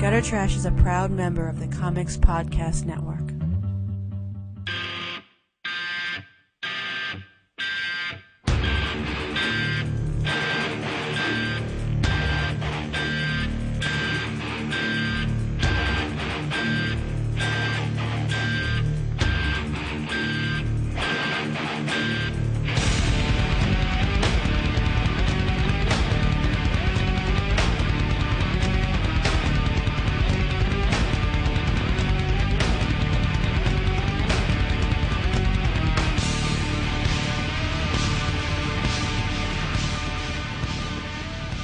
Gutter Trash is a proud member of the Comics Podcast Network.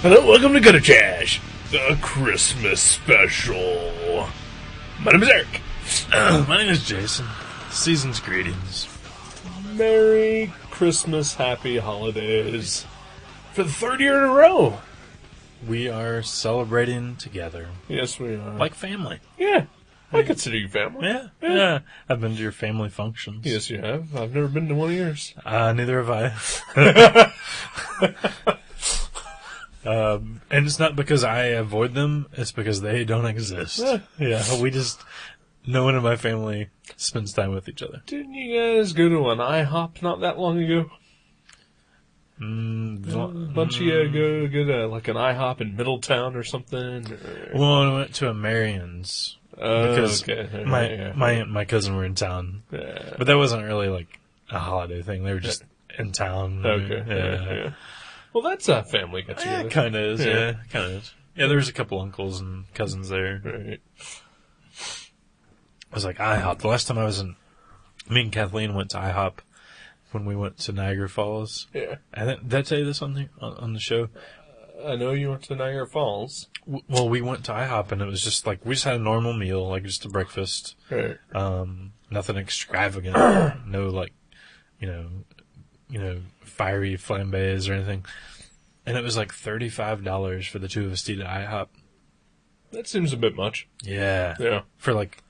Hello, welcome to Gutter Trash, the Christmas special. My name is Eric. My name is Jason. Season's greetings. Merry Christmas, happy holidays. For the third year in a row. We are celebrating together. Yes, we are. Like family. Yeah, I consider you family. Yeah. I've been to your family functions. Yes, you have. I've never been to one of yours. Neither have I. And it's not because I avoid them, it's because they don't exist. Yeah, we just, no one in my family spends time with each other. Didn't you guys go to an IHOP not that long ago? A bunch of you go to like an IHOP in Middletown or something? Well, I went to a Marion's because okay. my aunt and my cousin were in town. Yeah. But that wasn't really like a holiday thing. They were just in town. Okay. Yeah. Well, that's a family get together. It kind of is, yeah. Kind of is. Yeah, there was a couple uncles and cousins there. Right. I was like, IHOP. The last time me and Kathleen went to IHOP when we went to Niagara Falls. Yeah. Did I tell you this on the show? I know you went to Niagara Falls. Well, we went to IHOP and it was just like, we just had a normal meal, like just a breakfast. Right. Nothing extravagant. No, like, you know, fiery flambés or anything. And it was like $35 for the two of us to eat at IHOP. That seems a bit much. Yeah. Yeah. For like,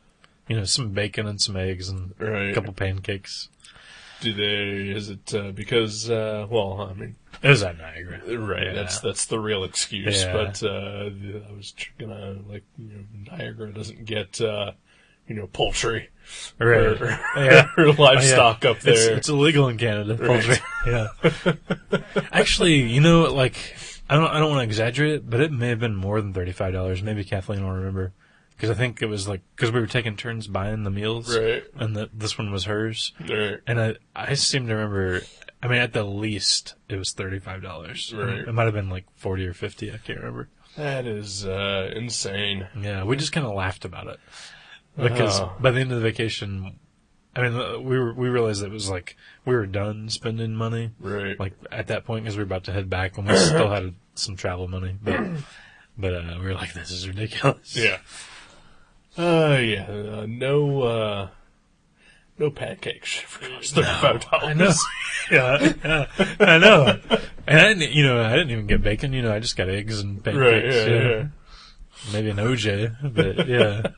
some bacon and some eggs and right. a couple pancakes. Is it because, it was at Niagara. Right. Yeah. That's the real excuse. Yeah. But, I was gonna, Niagara doesn't get, poultry. Right. Or livestock up there. It's illegal in Canada, poultry. Right. Yeah. Actually, I don't want to exaggerate it, but it may have been more than $35. Maybe Kathleen will remember. Because I think it was because we were taking turns buying the meals. Right. And this one was hers. Right. And I seem to remember, at the least, it was $35. Right. It might have been like 40 or 50, I can't remember. That is, insane. Yeah, we just kind of laughed about it. Because by the end of the vacation, we realized that it was like we were done spending money. Right. Like at that point, because we were about to head back, and we still had some travel money. But we were like, this is ridiculous. Yeah. No pancakes for $35. I know. Yeah, I know. And I didn't even get bacon. I just got eggs and pancakes. Right. Yeah. Maybe an OJ, but yeah.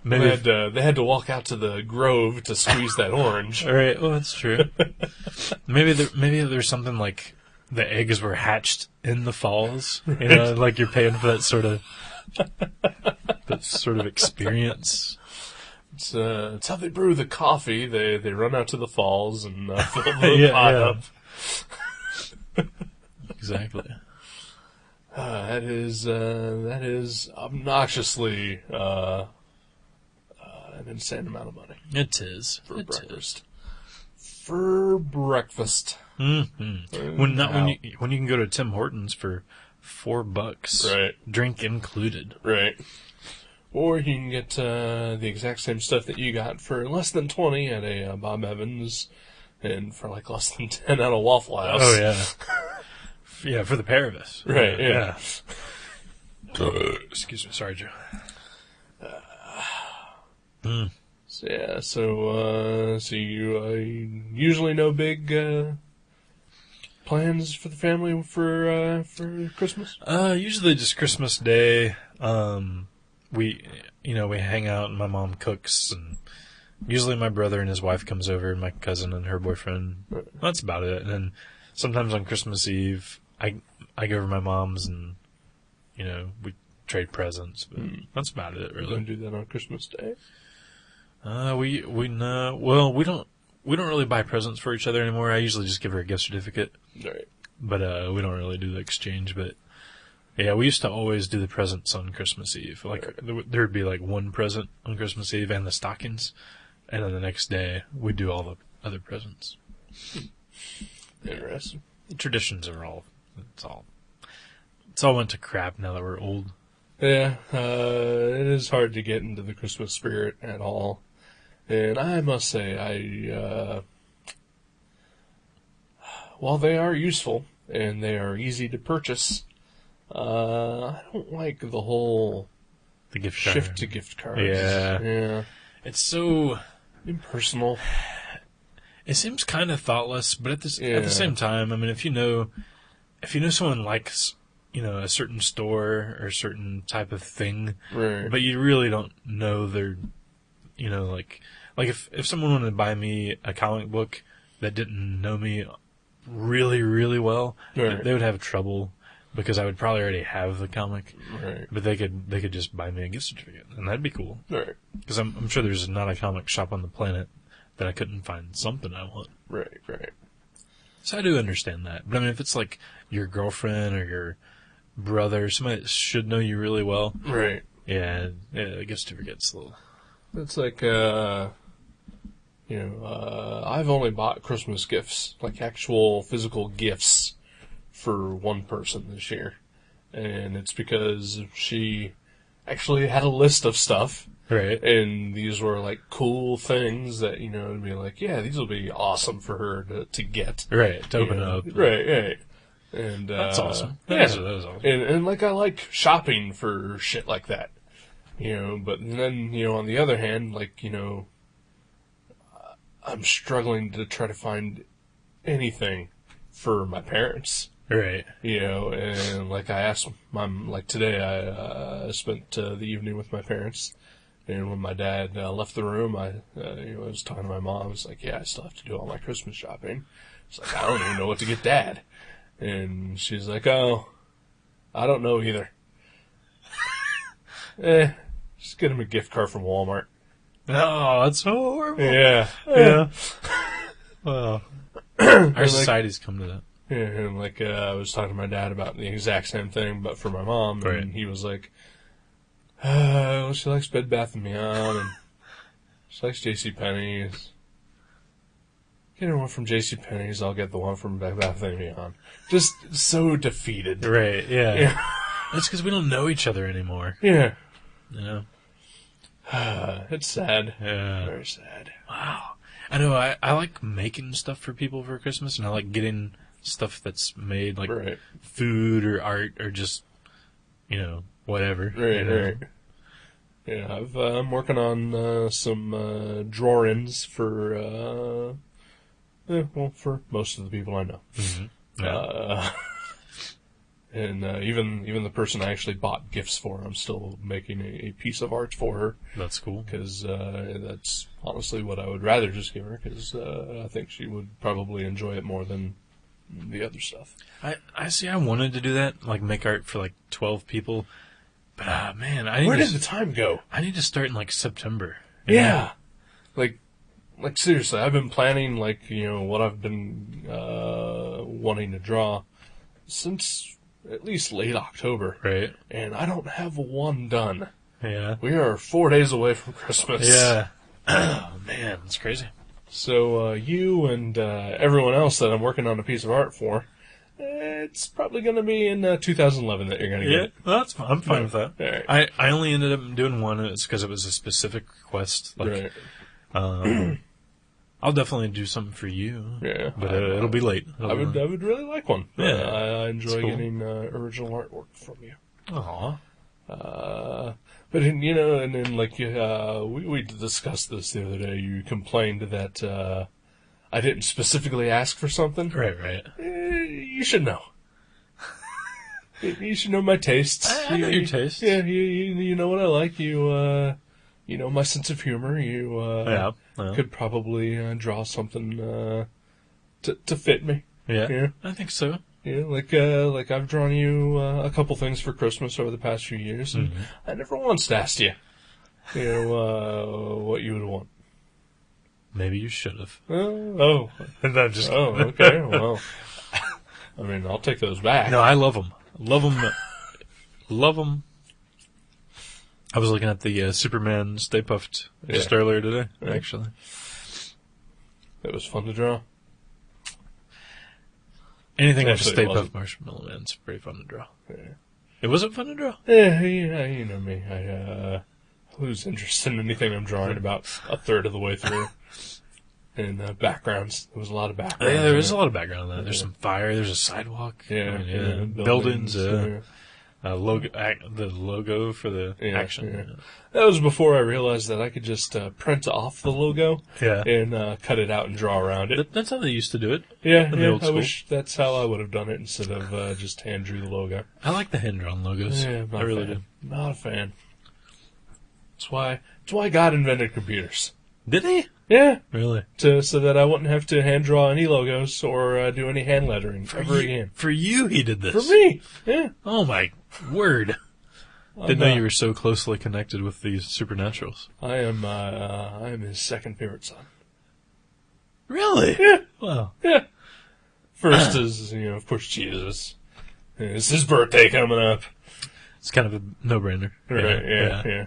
Maybe they had to walk out to the Grove to squeeze that orange. All right, well that's true. maybe there's something like the eggs were hatched in the falls. Like you're paying for that sort of experience. It's how they brew the coffee. They run out to the falls and fill the pot up. Exactly. That is obnoxiously an insane amount of money. It is for breakfast. For breakfast. Mm-hmm. When you can go to Tim Hortons for $4, right? Drink included, right? Or you can get the exact same stuff that you got for less than $20 at a Bob Evans, and for like less than $10 at a Waffle House. Oh yeah, yeah, for the pair of us, right? Yeah. Excuse me, sorry, Joe. So you usually no big plans for the family for Christmas? Usually just Christmas Day. We hang out and my mom cooks, and usually my brother and his wife comes over, and my cousin and her boyfriend. That's about it. And then sometimes on Christmas Eve, I go over to my mom's, and we trade presents, but that's about it, We really. don't do that on Christmas Day. We no, well, we don't really buy presents for each other anymore. I usually just give her a gift certificate, Right. but we don't really do the exchange. But yeah, we used to always do the presents on Christmas Eve. Like there'd be like one present on Christmas Eve and the stockings, and then the next day we'd do all the other presents. Interesting. The traditions are all it's all went to crap now that we're old. Yeah, it is hard to get into the Christmas spirit at all. And I must say, while they are useful and they are easy to purchase, I don't like the whole The gift card. shift to gift cards. Yeah. Yeah. It's so. Impersonal. It seems kind of thoughtless, but at Yeah. the same time, I mean, if you know someone likes, a certain store or a certain type of thing, Right. but you really don't know their, like if someone wanted to buy me a comic book that didn't know me really, really well, Right. they would have trouble because I would probably already have the comic, Right. but they could just buy me a gift certificate, and that'd be cool. Right. Because I'm sure there's not a comic shop on the planet that I couldn't find something I want. Right. Right. So I do understand that. But I mean, if it's like your girlfriend or your brother, somebody that should know you really well, Right. yeah, the gift certificate's a little... It's like, I've only bought Christmas gifts, like actual physical gifts, for one person this year. And it's because she actually had a list of stuff, Right. and these were like cool things that, to be like, yeah, these will be awesome for her to get. Right, to open You know? up. Right, right. And, That's awesome. Yeah. That is awesome. And like, I like shopping for shit like that. But then, on the other hand, like, I'm struggling to try to find anything for my parents, Right. and like I asked like today I spent the evening with my parents, and when my dad left the room, I was talking to my mom. I was like, yeah, I still have to do all my Christmas shopping. It's like, I don't even know what to get Dad. And she's like, oh, I don't know either. Just get him a gift card from Walmart. Oh, that's so horrible. Yeah. Yeah. Well, our society's come to that. Yeah, and like I was talking to my dad about the exact same thing, but for my mom, Right. and he was like, well, she likes Bed Bath & Beyond, and she likes JCPenney's. Get her one from JCPenney's, I'll get the one from Bed Bath & Beyond. Just so defeated. Right, yeah. Yeah. That's because we don't know each other anymore. Yeah. It's sad. Yeah. Very sad. Wow. I know, I like making stuff for people for Christmas, and I like getting stuff that's made, like Right. food or art or just, whatever. Right, right. Yeah, I'm working on some drawer-ins for, for most of the people I know. Mm-hmm. Yeah. And even the person I actually bought gifts for, I'm still making a piece of art for her, That's cool. because that's honestly what I would rather just give her, because I think she would probably enjoy it more than the other stuff. I see. I wanted to do that, like make art for like 12 people, but man, Where did the time go? I need to start in like September. Yeah. Like seriously, I've been planning, like, what I've been wanting to draw since at least late October. Right. And I don't have one done. Yeah. We are 4 days away from Christmas. Yeah. Oh man, that's crazy. So you and everyone else that I'm working on a piece of art for, it's probably going to be in 2011 that you're going to get it. well, that's fine. I'm fine with that. All right. I only ended up doing one. It's because it was a specific request. Like, Right. I'll definitely do something for you. Yeah. But it'll be late. I would really like one. Yeah. I enjoy It's cool. getting original artwork from you. Aw. But and then like we discussed this the other day. You complained that I didn't specifically ask for something. Right. You should know. You should know my tastes. I know your tastes. Yeah, you know what I like. You know my sense of humor. You Yeah. could probably draw something to fit me. Yeah. Yeah. I think so. Yeah, like I've drawn you a couple things for Christmas over the past few years, and I never once asked you, what you would want. Maybe you should have. No, I'm just oh, okay, well, I mean, I'll take those back. No, I love them. Love them. Love them. I was looking at the Superman Stay Puft just earlier today, actually. It was fun to draw. Anything with a Actually, Stay it wasn't. Puft Marshmallow Man's pretty fun to draw. Yeah. It wasn't fun to draw? Yeah, you know me. I lose interest in anything I'm drawing about a third of the way through. And backgrounds. There was a lot of backgrounds. Yeah, there is a lot of background on that. There's some fire, there's a sidewalk. Yeah, I mean, yeah, buildings, yeah. logo, the logo for the action. Yeah. That was before I realized that I could just print off the logo Yeah. and cut it out and draw around it. That's how they used to do it. Yeah, in the old I school. wish that's how I would have done it instead of just hand drew the logo. I like the hand-drawn logos. Yeah, I really do. Not a fan. That's why God invented computers. Did he? Yeah, Really? so that I wouldn't have to hand draw any logos or do any hand lettering ever again. For you, he did this. For me, yeah. Oh my word! I'm, Didn't know you were so closely connected with these supernaturals. I am his second favorite son. Really? Yeah, Wow. yeah. First is of course Jesus. It's his birthday coming up. It's kind of a no-brainer. Right? Yeah.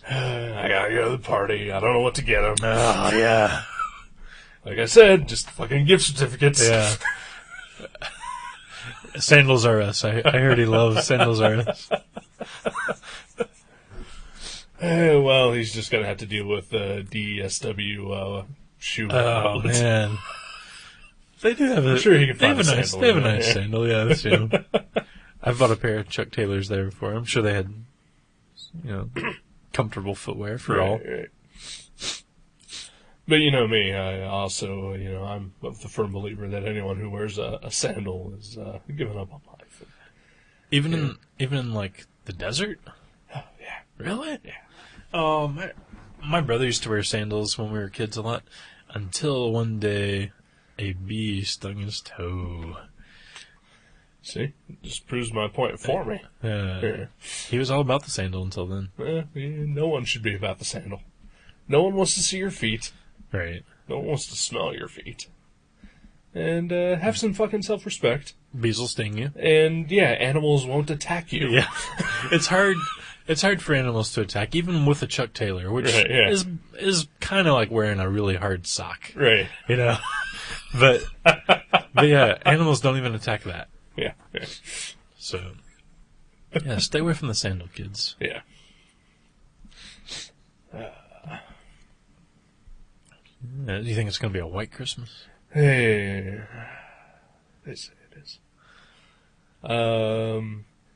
I gotta go to the party. I don't know what to get him. Oh, yeah. Like I said, just fucking gift certificates. Yeah. Sandals R Us. I heard he loves Sandals R Us. Well, he's just gonna have to deal with DSW shoe. Oh, man. They do have a... I'm sure he can They find have a a nice, sandal they have a in there, nice yeah. sandal, yeah, that's true. I've bought a pair of Chuck Taylors there before. I'm sure they had, comfortable footwear for all. Right. But you know me, I also, I'm of the firm believer that anyone who wears a sandal is giving up on life. Even in like the desert? Oh, yeah. Really? Yeah. Oh, my brother used to wear sandals when we were kids a lot, until one day a bee stung his toe. See? It just proves my point for me. Yeah. He was all about the sandal until then. No one should be about the sandal. No one wants to see your feet. Right. No one wants to smell your feet. And have some fucking self-respect. Bees will sting you. And yeah, animals won't attack you. Yeah. It's hard for animals to attack, even with a Chuck Taylor, which is kind of like wearing a really hard sock. Right. But yeah, animals don't even attack that. Yeah. So, yeah, stay away from the sandal, kids. Yeah. Do you think it's going to be a white Christmas? Hey. They say it is.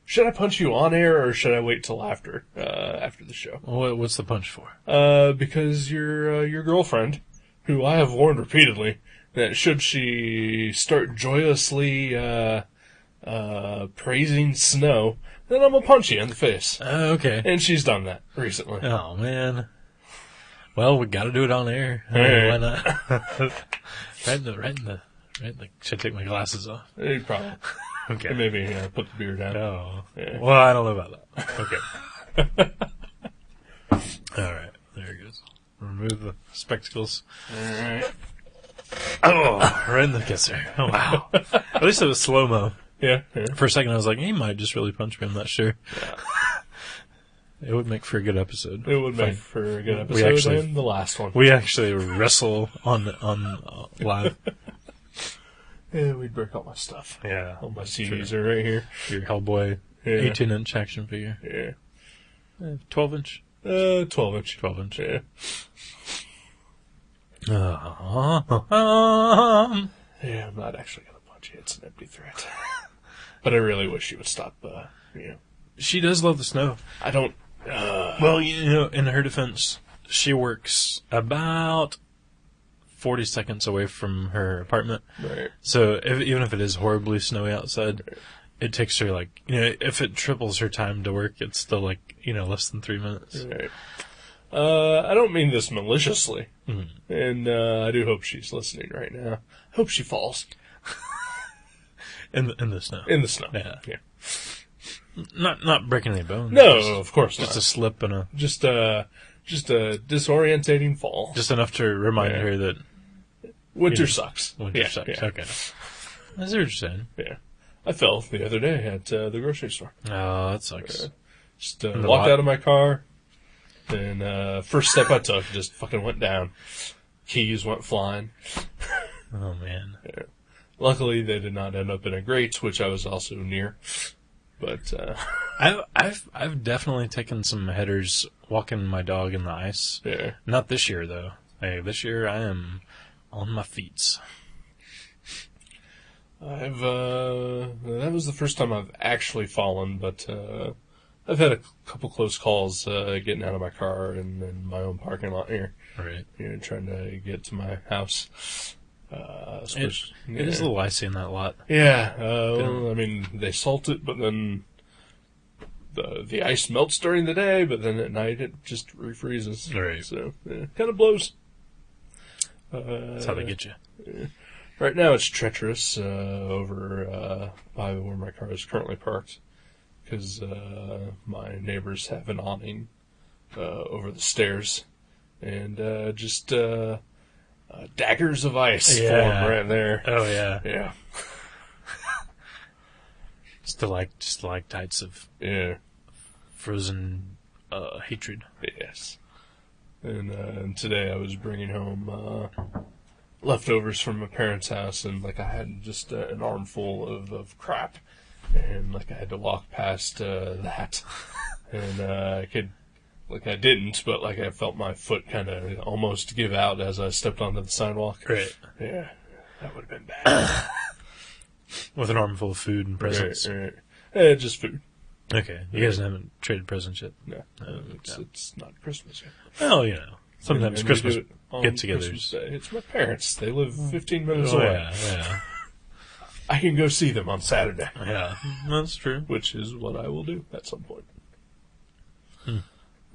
Should I punch you on air or should I wait till after the show? What's the punch for? Because your girlfriend, who I have warned repeatedly that should she start joyously praising snow, then I'm gonna punch you in the face. Okay. And she's done that recently. Oh, man. Well, we got to do it on air. Hey. Why not? right in the. Should I take my glasses off? Probably. Okay. Maybe put the beer down. Oh. Yeah. Well, I don't know about that. Okay. All right. There it goes. Remove the spectacles. All right. Oh, right in the kisser. Oh, wow. At least it was slow-mo. Yeah. For a second, I was like, he might just really punch me. I'm not sure. Yeah. It would make for a good episode. It would make for a good episode and the last one. We actually wrestle on live. Yeah, we'd break all my stuff. Yeah. All my CDs are right here. Your Hellboy 18-inch action figure. Yeah. 12-inch? 12-inch. 12-inch. Yeah. Yeah, I'm not actually going to punch you. It's an empty threat. But I really wish you would stop, She does love the snow. I don't... Well, in her defense, she works about 40 seconds away from her apartment. Right. So even if it is horribly snowy outside, it takes her if it triples her time to work, it's still less than 3 minutes. Right. I don't mean this maliciously, Mm-hmm. and I do hope she's listening right now. I hope she falls In the snow. in the snow. Yeah. yeah. Not breaking any bones. No, Just, of course just not. a slip and Just a disorientating fall. just enough to remind Yeah. her that Winter you know, sucks. winter Yeah, sucks. Yeah, Okay. I see what you're saying. yeah. I fell the other day at the grocery store. Oh, that sucks. Just In the walked lot? out of my car, and first step I took just fucking went down. Keys went flying. Oh man. Luckily, they did not end up in a grate, which I was also near. But I've definitely taken some headers walking my dog in the ice. yeah, Not this year though. Hey, this year I am on my feet. that was the first time I've actually fallen, but I've had a couple close calls getting out of my car in my own parking lot here, Right. trying to get to my house. It is a little icy in that lot. Yeah, well, I mean, they salt it, but then the ice melts during the day, but then at night it just refreezes. Right. So, kind of blows. That's how they get you. Right now it's treacherous over by where my car is currently parked, because my neighbors have an awning over the stairs, and just daggers of ice Yeah. form right there. Oh yeah. Yeah, Stalactites of yeah. frozen hatred. Yes. And today I was bringing home leftovers from my parents' house, and I had just an armful of crap, and I had to walk past that, and I didn't, but I felt my foot kind of almost give out as I stepped onto the sidewalk. Right. Yeah, that would have been bad. With an armful of food and presents. Right. Just food. Okay. You guys haven't traded presents yet? No, No. it's not Christmas yet. Well, sometimes And we Christmas do it on get-togethers. Christmas Day. It's my parents. They live 15 minutes Oh, away. yeah. I can go see them on Saturday, Yeah. That's true. which is what I will do at some point.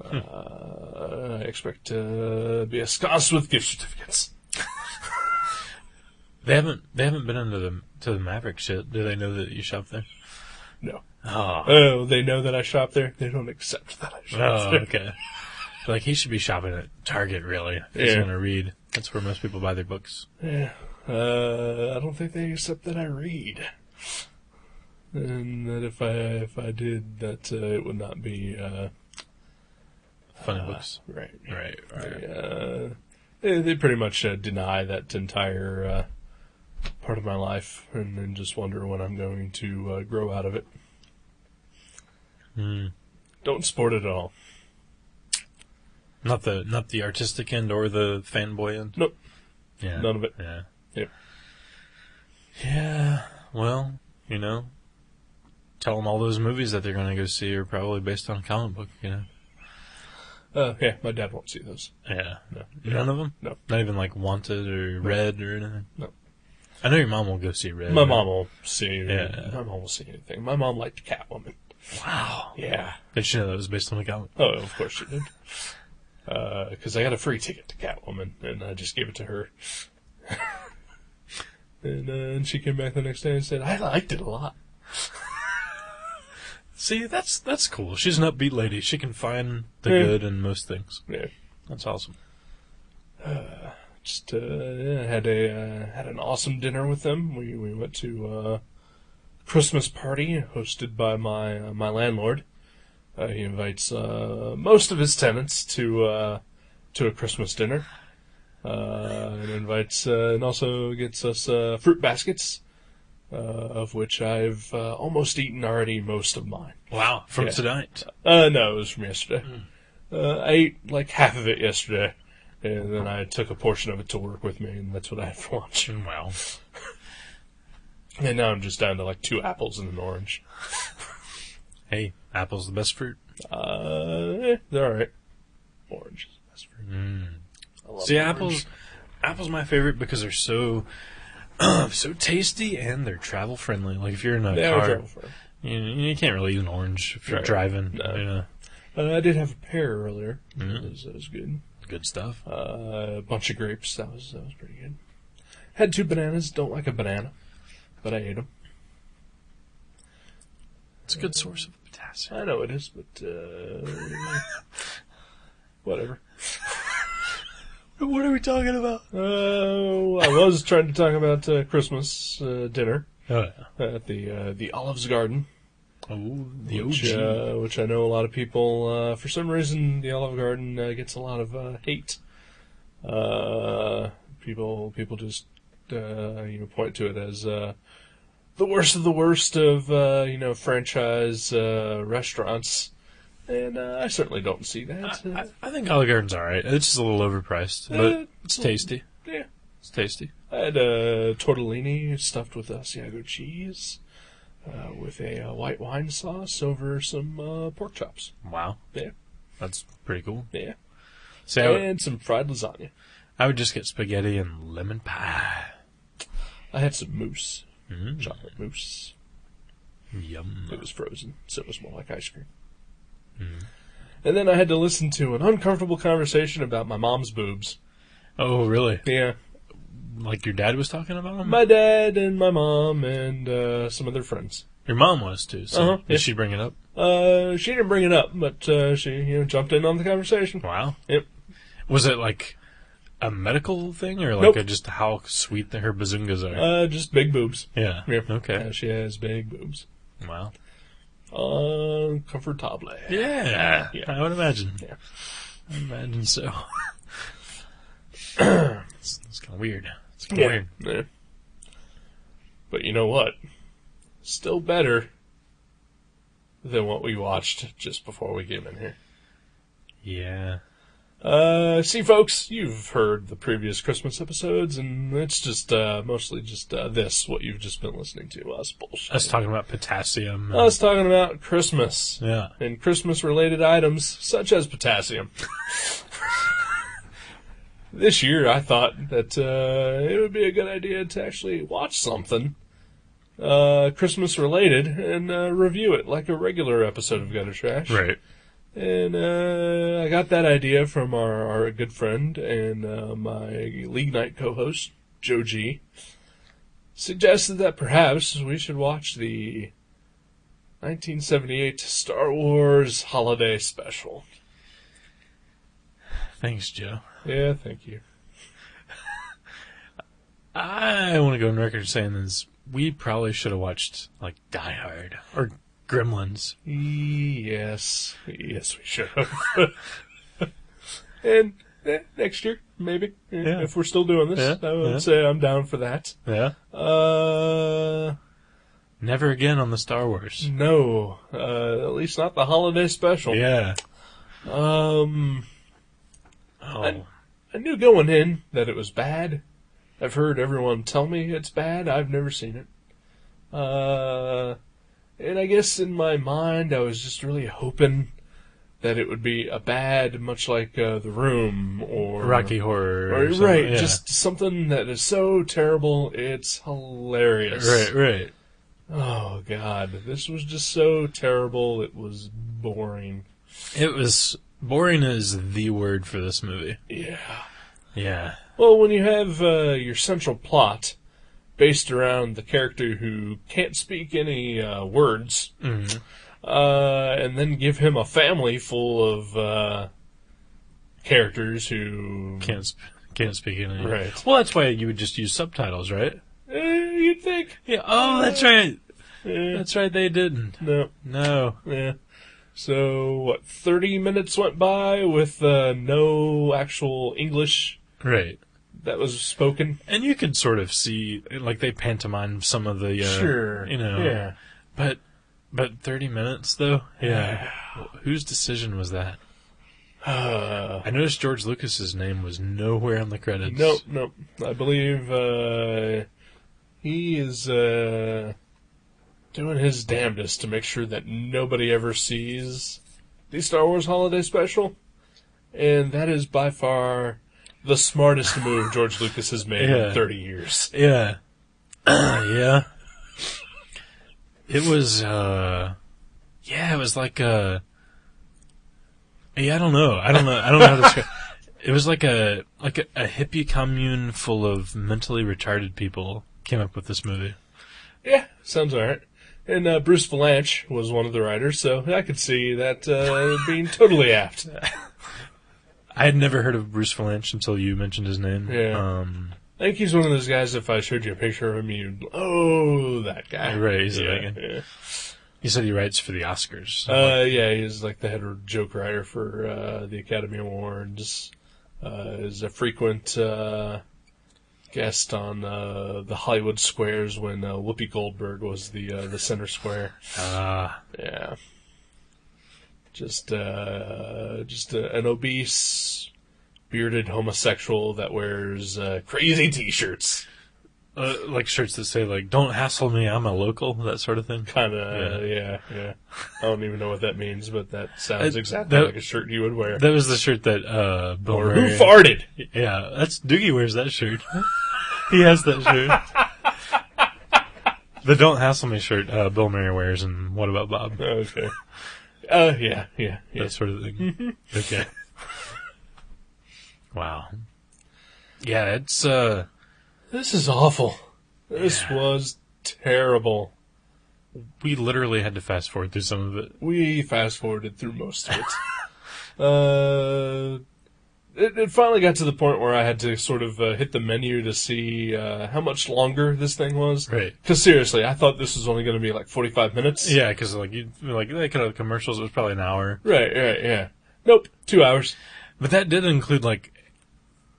I expect to be ensconced with gift certificates. They haven't been into the Mavericks yet. Do they know that you shop there? No. Oh. Oh, they know that I shop there. They don't accept that I shop Oh, there. okay. Like, he should be shopping at Target, really. If he's Yeah. going to read. That's where most people buy their books. Yeah. I don't think they accept that I read. And that if I did, that it would not be Funny books. right. Right. They pretty much deny that entire part of my life, and then just wonder when I'm going to grow out of it. Hmm. Don't support it at all. Not the artistic end or the fanboy end? Nope. Yeah. None of it. Yeah. Yep. Yeah. Well, tell them all those movies that they're going to go see are probably based on a comic book, Yeah, my dad won't see those. Yeah. No. None of them? No. Not even like Wanted or Red or anything? No. I know your mom will go see Red. My mom will see. Yeah. My mom will see anything. My mom liked Catwoman. Wow. Yeah. Did she know that was based on a comic? Oh, of course she did. Because I got a free ticket to Catwoman, and I just gave it to her. and she came back the next day and said, I liked it a lot. See, that's cool. She's an upbeat lady. She can find the Yeah. good in most things. Yeah. That's awesome. Just had an awesome dinner with them. We went to a Christmas party hosted by my landlord. He invites most of his tenants to a Christmas dinner, and invites and also gets us fruit baskets, of which I've almost eaten already most of mine. Wow. From Yeah. tonight. No, it was from yesterday. I ate like half of it yesterday, and then I took a portion of it to work with me, and that's what I had for lunch. Wow. And now I'm just down to like 2 apples and an orange. Hey, apple's the best fruit. They're alright. Orange is the best fruit. I love See, orange. apple's my favorite because they're so so tasty and they're travel friendly. Like if you're in a They are car, travel friendly. you can't really eat an orange if you're Right. driving. No. I did have a pear earlier. Mm. That was good. Good stuff. A bunch of grapes. That was pretty good. Had 2 bananas. Don't like a banana, but I ate them. It's a good source of potassium. I know it is, but whatever. What are we talking about? I was trying to talk about Christmas dinner Oh, yeah. at the Olives Garden, Oh, the which, OG. which I know a lot of people. For some reason, the Olive Garden gets a lot of hate. People just point to it as the worst of the worst of franchise restaurants. And I certainly don't see that. I think Olive Garden's alright. It's just a little overpriced, but it's tasty. Yeah. It's tasty. I had tortellini stuffed with Asiago cheese, with a white wine sauce over some pork chops. Wow. Yeah. That's pretty cool. Yeah. See, And some fried lasagna. I would just get spaghetti and lemon pie. I had some mousse. Mm. Chocolate mousse. Yum. It was frozen, so it was more like ice cream. Mm. And then I had to listen to an uncomfortable conversation about my mom's boobs. Oh, really? Yeah. Like your dad was talking about them? My dad and my mom and some of their friends. Your mom was, too. So Uh-huh, did yeah. she bring it up? She didn't bring it up, but she jumped in on the conversation. Wow. Yep. Was it like a medical thing or like Nope. just how sweet her bazungas are? Just big boobs. Yeah. Yeah. Okay. She has big boobs. Wow. Uncomfortable. Yeah. Yeah. I would imagine. Yeah. I imagine so. It's kind of weird. It's kind of weird. Yeah. But you know what? Still better than what we watched just before we came in here. Yeah. See, folks, you've heard the previous Christmas episodes, and it's just mostly just this, what you've just been listening to, us bullshit. Us talking about potassium. and- Us talking about Christmas Yeah. and Christmas-related items, such as potassium. This year, I thought that it would be a good idea to actually watch something Christmas-related and review it like a regular episode of Gutter Trash. Right. And I got that idea from our good friend and my League Night co-host, Joe G. Suggested that perhaps we should watch the 1978 Star Wars Holiday Special. Thanks, Joe. Yeah, thank you. I want to go on record saying this. We probably should have watched, like, Die Hard or Gremlins. Yes. Yes, we should have. And next year, maybe. Yeah. If we're still doing this, Yeah, I would yeah. say I'm down for that. Yeah. Never again on the Star Wars. No. At least not the holiday special. Yeah. Oh. I knew going in that it was bad. I've heard everyone tell me it's bad. I've never seen it. And I guess in my mind, I was just really hoping that it would be a bad, much like The Room or Rocky Horror. Or, something, right, yeah. just something that is so terrible, it's hilarious. Right. Oh, God. This was just so terrible, it was boring. It was... Boring is the word for this movie. Yeah. Yeah. Well, when you have your central plot based around the character who can't speak any words, Mm-hmm. and then give him a family full of characters who... Can't speak any. Right. Well, that's why you would just use subtitles, right? You'd think. Yeah. Oh, that's right. Eh, That's right. They didn't. No. Yeah. So, what, 30 minutes went by with no actual English Right. that was spoken? And you could sort of see, like, they pantomime some of the, Sure. you know. Yeah. But 30 minutes, though? Yeah. Whose decision was that? I noticed George Lucas's name was nowhere on the credits. Nope. I believe he is doing his damnedest to make sure that nobody ever sees the Star Wars Holiday Special. And that is by far the smartest move George Lucas has made Yeah. in 30 years. Yeah. Yeah. It was, it was like Yeah, I don't know. I don't know how to describe. It was like a hippie commune full of mentally retarded people came up with this movie. Yeah, sounds alright. And Bruce Valanche was one of the writers, so I could see that being totally apt. I had never heard of Bruce Valanche until you mentioned his name. Yeah. I think he's one of those guys, if I showed you a picture of him, you'd, that guy. Right, he's yeah. You said he writes for the Oscars. Yeah, he's like the head joke writer for the Academy Awards. Is a frequent guest on the Hollywood Squares when Whoopi Goldberg was the center square. Yeah. Just an obese, bearded homosexual that wears crazy T-shirts. Like shirts that say, like, don't hassle me, I'm a local, that sort of thing? Kinda, yeah. I don't even know what that means, but that sounds exactly like a shirt you would wear. That was the shirt that Bill Or Murray... who farted? Yeah, Doogie wears that shirt. He has that shirt. The Don't Hassle Me shirt Bill Murray wears, and What About Bob? Okay. Yeah. That sort of thing. Okay. Wow. Yeah, it's... This is awful. This was terrible. We literally had to fast forward through some of it. We fast forwarded through most of it. It finally got to the point where I had to sort of hit the menu to see how much longer this thing was. Right. Because seriously, I thought this was only going to be like 45 minutes. Yeah, because they could have commercials. It was probably an hour. Right. Yeah. Nope, 2 hours. But that did include like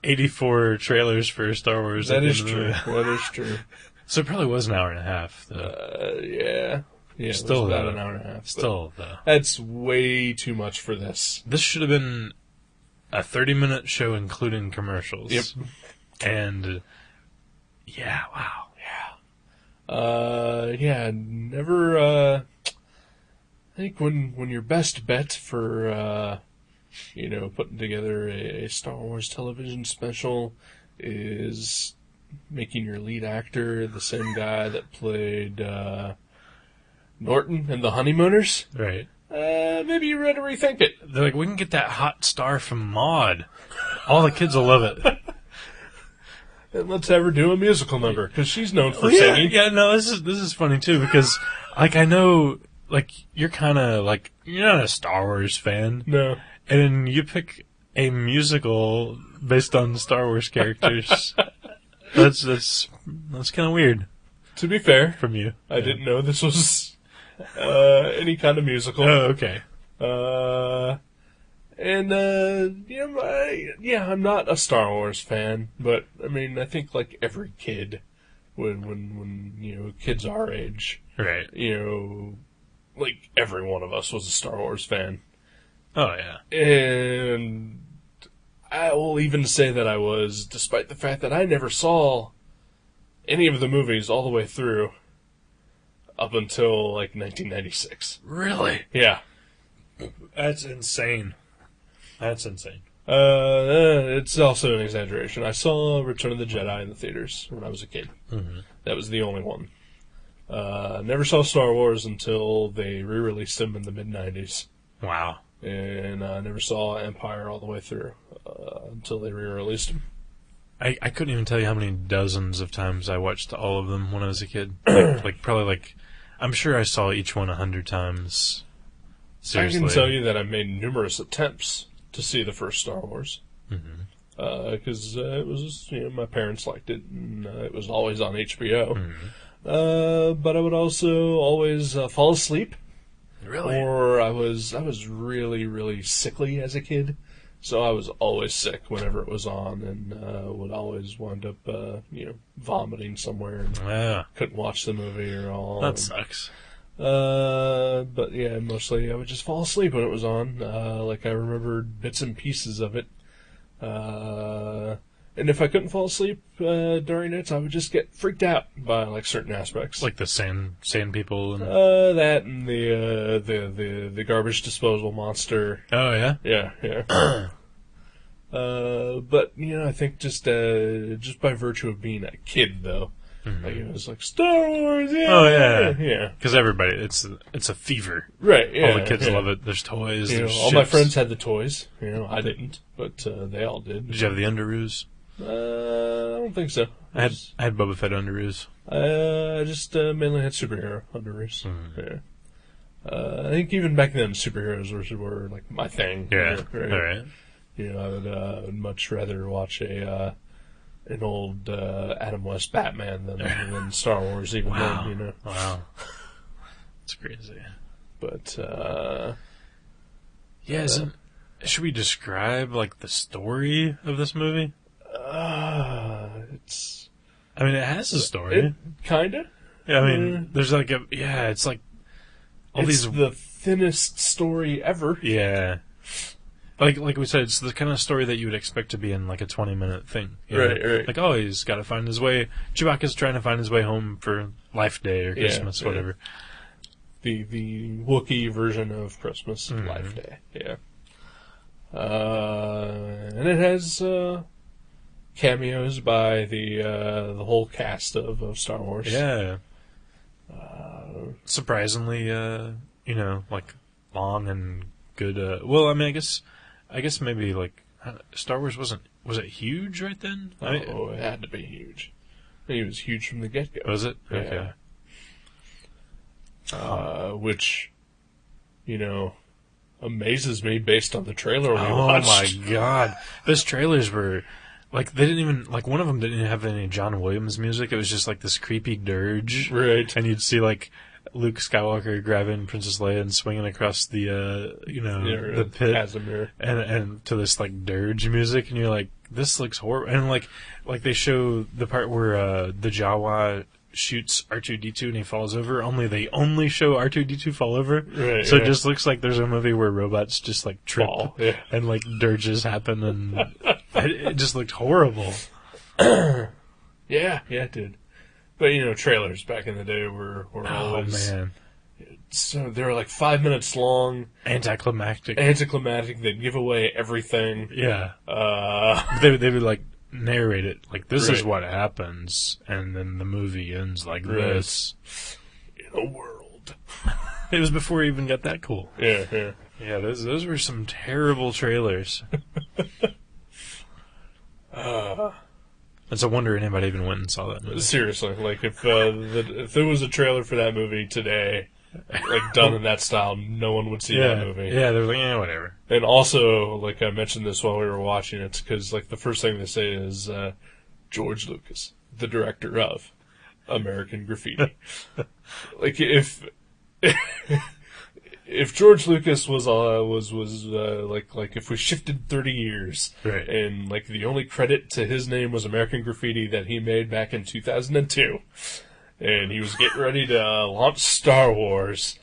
84 trailers for Star Wars. That is true. That is true. So it probably was an hour and a half. Yeah. Still it was about an hour and a half. Still, though. That's way too much for this. This should have been a 30-minute show including commercials. Yep. And, yeah, wow. Yeah, never, I think when your best bet for, putting together a Star Wars television special is making your lead actor the same guy that played Norton in The Honeymooners. Right. Maybe you better rethink it. They're like, we can get that hot star from Maude. All the kids will love it. And let's have her do a musical number, because she's known for singing. Yeah, no, this is funny, too, because, like, I know, like, you're kind of, like, you're not a Star Wars fan. No. And you pick a musical based on Star Wars characters. That's kind of weird. To be fair, from you, I didn't know this was any kind of musical. Oh, okay. I'm not a Star Wars fan, but I mean, I think like every kid, when kids our age, right? Like every one of us was a Star Wars fan. Oh, yeah. And I will even say that I was, despite the fact that I never saw any of the movies all the way through up until, like, 1996. Really? Yeah. That's insane. It's also an exaggeration. I saw Return of the Jedi in the theaters when I was a kid. Mm-hmm. That was the only one. Never saw Star Wars until they re-released them in the mid-90s. Wow. And I never saw Empire all the way through until they re-released them. I couldn't even tell you how many dozens of times I watched all of them when I was a kid. I'm sure I saw each one 100 times. Seriously. I can tell you that I made numerous attempts to see the first Star Wars. Because it was, my parents liked it, and it was always on HBO. Mm-hmm. But I would also always fall asleep. Really? Or I was really, really sickly as a kid, so I was always sick whenever it was on, and would always wind up, vomiting somewhere, and couldn't watch the movie or all. That sucks. But yeah, mostly I would just fall asleep when it was on. Like I remembered bits and pieces of it. And if I couldn't fall asleep during it, I would just get freaked out by like certain aspects, like the sand people, and that, and the garbage disposal monster. Oh yeah, yeah. But I think just by virtue of being a kid, though, Mm-hmm. Like, it was like, Star Wars, yeah! Oh, yeah. Yeah. Because everybody, it's a fever. Right, yeah. All the kids yeah. love it. There's toys, You know, there's all my ships. friends had the toys. You know, I didn't, but they all did. Did you have the Underoos? I don't think so. I had Boba Fett Underoos. I just mainly had superhero underoos. Yeah. I think even back then, superheroes were like my thing. Yeah, Right? all right. You know, I would much rather watch an old Adam West Batman than Star Wars. Even then, you know. Wow, that's crazy. But yeah, should we describe like the story of this movie? it's I mean, it has a story. Kinda. Yeah, I mean, there's like it's like all It's these. the thinnest story ever. Yeah. Like we said, it's the kind of story that you would expect to be in like a 20-minute thing. You know? Right. Like, oh, he's got to find his way. Chewbacca's trying to find his way home for Life Day or Christmas, Yeah. whatever. The Wookiee version of Christmas, Mm-hmm. Life Day. Yeah. And it has cameos by the whole cast of Star Wars. Yeah. Surprisingly, like long and good. Well, I mean, I guess maybe like Star Wars was it huge right then? Oh, it had to be huge. It was huge from the get-go. Was it? Yeah. Okay. Which, you know, amazes me based on the trailer we Oh watched. my god. Those trailers were like they didn't even like one of them didn't have any John Williams music. It was just like this creepy dirge. Right. And you'd see like Luke Skywalker grabbing Princess Leia and swinging across the the pit Casimir. and to this like dirge music, and you're like, this looks horrible. And like they show the part where the Jawa shoots R2-D2 and he falls over, only they only show R2-D2 fall over. Right, So yeah. it just looks like there's a movie where robots just like trip Fall, yeah. and like dirges happen, and it just looked horrible. Yeah, it did. But, you know, trailers back in the day were Oh always... man. So they were like 5 minutes long, Anticlimactic. anticlimactic, they'd give away everything. Yeah. Uh, They would like narrate it like this is Right. what happens, and then the movie ends like Right. this. in a world. It was before we even got that cool. Yeah. Yeah, those were some terrible trailers. It's a wonder anybody even went and saw that movie. Seriously, like if there was a trailer for that movie today, like done in that style, no one would see that movie. Yeah, they're like, whatever. And also, like I mentioned this while we were watching it, because like the first thing they say is George Lucas, the director of American Graffiti. Like if George Lucas was like if we shifted 30 years, Right. and like the only credit to his name was American Graffiti that he made back in 2002, and he was getting ready to launch Star Wars,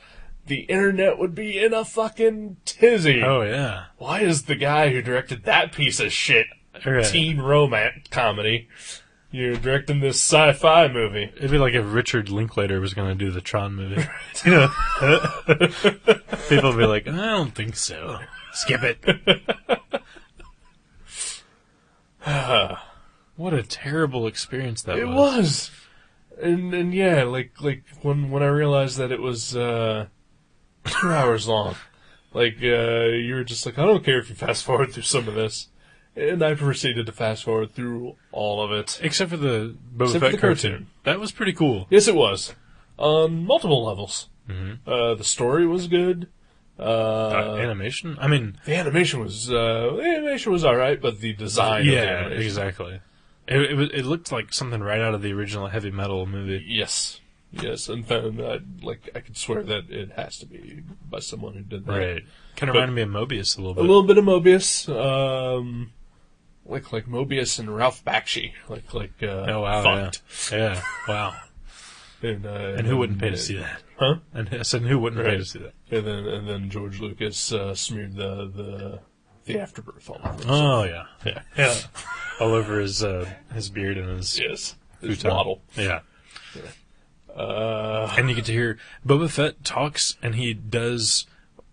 the internet would be in a fucking tizzy. Oh yeah. Why is the guy who directed that piece of shit Right. teen romance comedy, you're directing this sci-fi movie? It'd be like if Richard Linklater was going to do the Tron movie. You know, people would be like, I don't think so. Skip it. What a terrible experience that It was. was. And yeah, like when I realized that it was 2 hours long, like you were just like, I don't care if you fast forward through some of this, and I proceeded to fast forward through all of it. Except for the Boba Except for Fett the cartoon. cartoon. That was pretty cool. Yes, it was on multiple levels. Mm-hmm. The story was good. Animation? I mean, The animation was all right, but the design of the yeah, animation, exactly. It looked like something right out of the original Heavy Metal movie. Yes, and then I could swear that it has to be by someone who did that. Right. Kind of But- reminded me of Mobius a little A bit. little bit of Mobius, like Mobius and Ralph Bakshi, Oh wow! fucked. Yeah. Wow. And who wouldn't pay to see that? Huh? And I said, who wouldn't pay Right. to see that? And then George Lucas smeared the afterbirth all over himself. Oh yeah. All over his beard and his Yes, his futon. waddle. Yeah. And you get to hear Boba Fett talks, and he does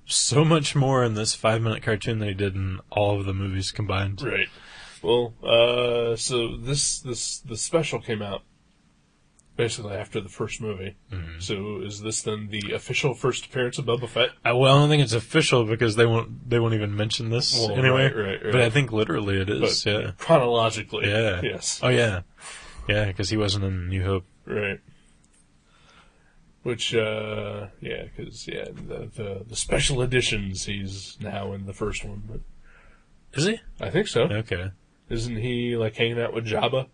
so much more in this 5-minute cartoon than he did in all of the movies combined. Right. Well, so the special came out basically after the first movie. Mm-hmm. So is this then the official first appearance of Boba Fett? Well, I don't think it's official because they won't even mention this anyway. Right. But I think literally it is. But yeah. chronologically, Yeah. yes. Oh yeah. Yeah, because he wasn't in New Hope. Right. Which, because the special editions, he's now in the first one. But Is he? I think so. Okay. Isn't he like hanging out with Jabba?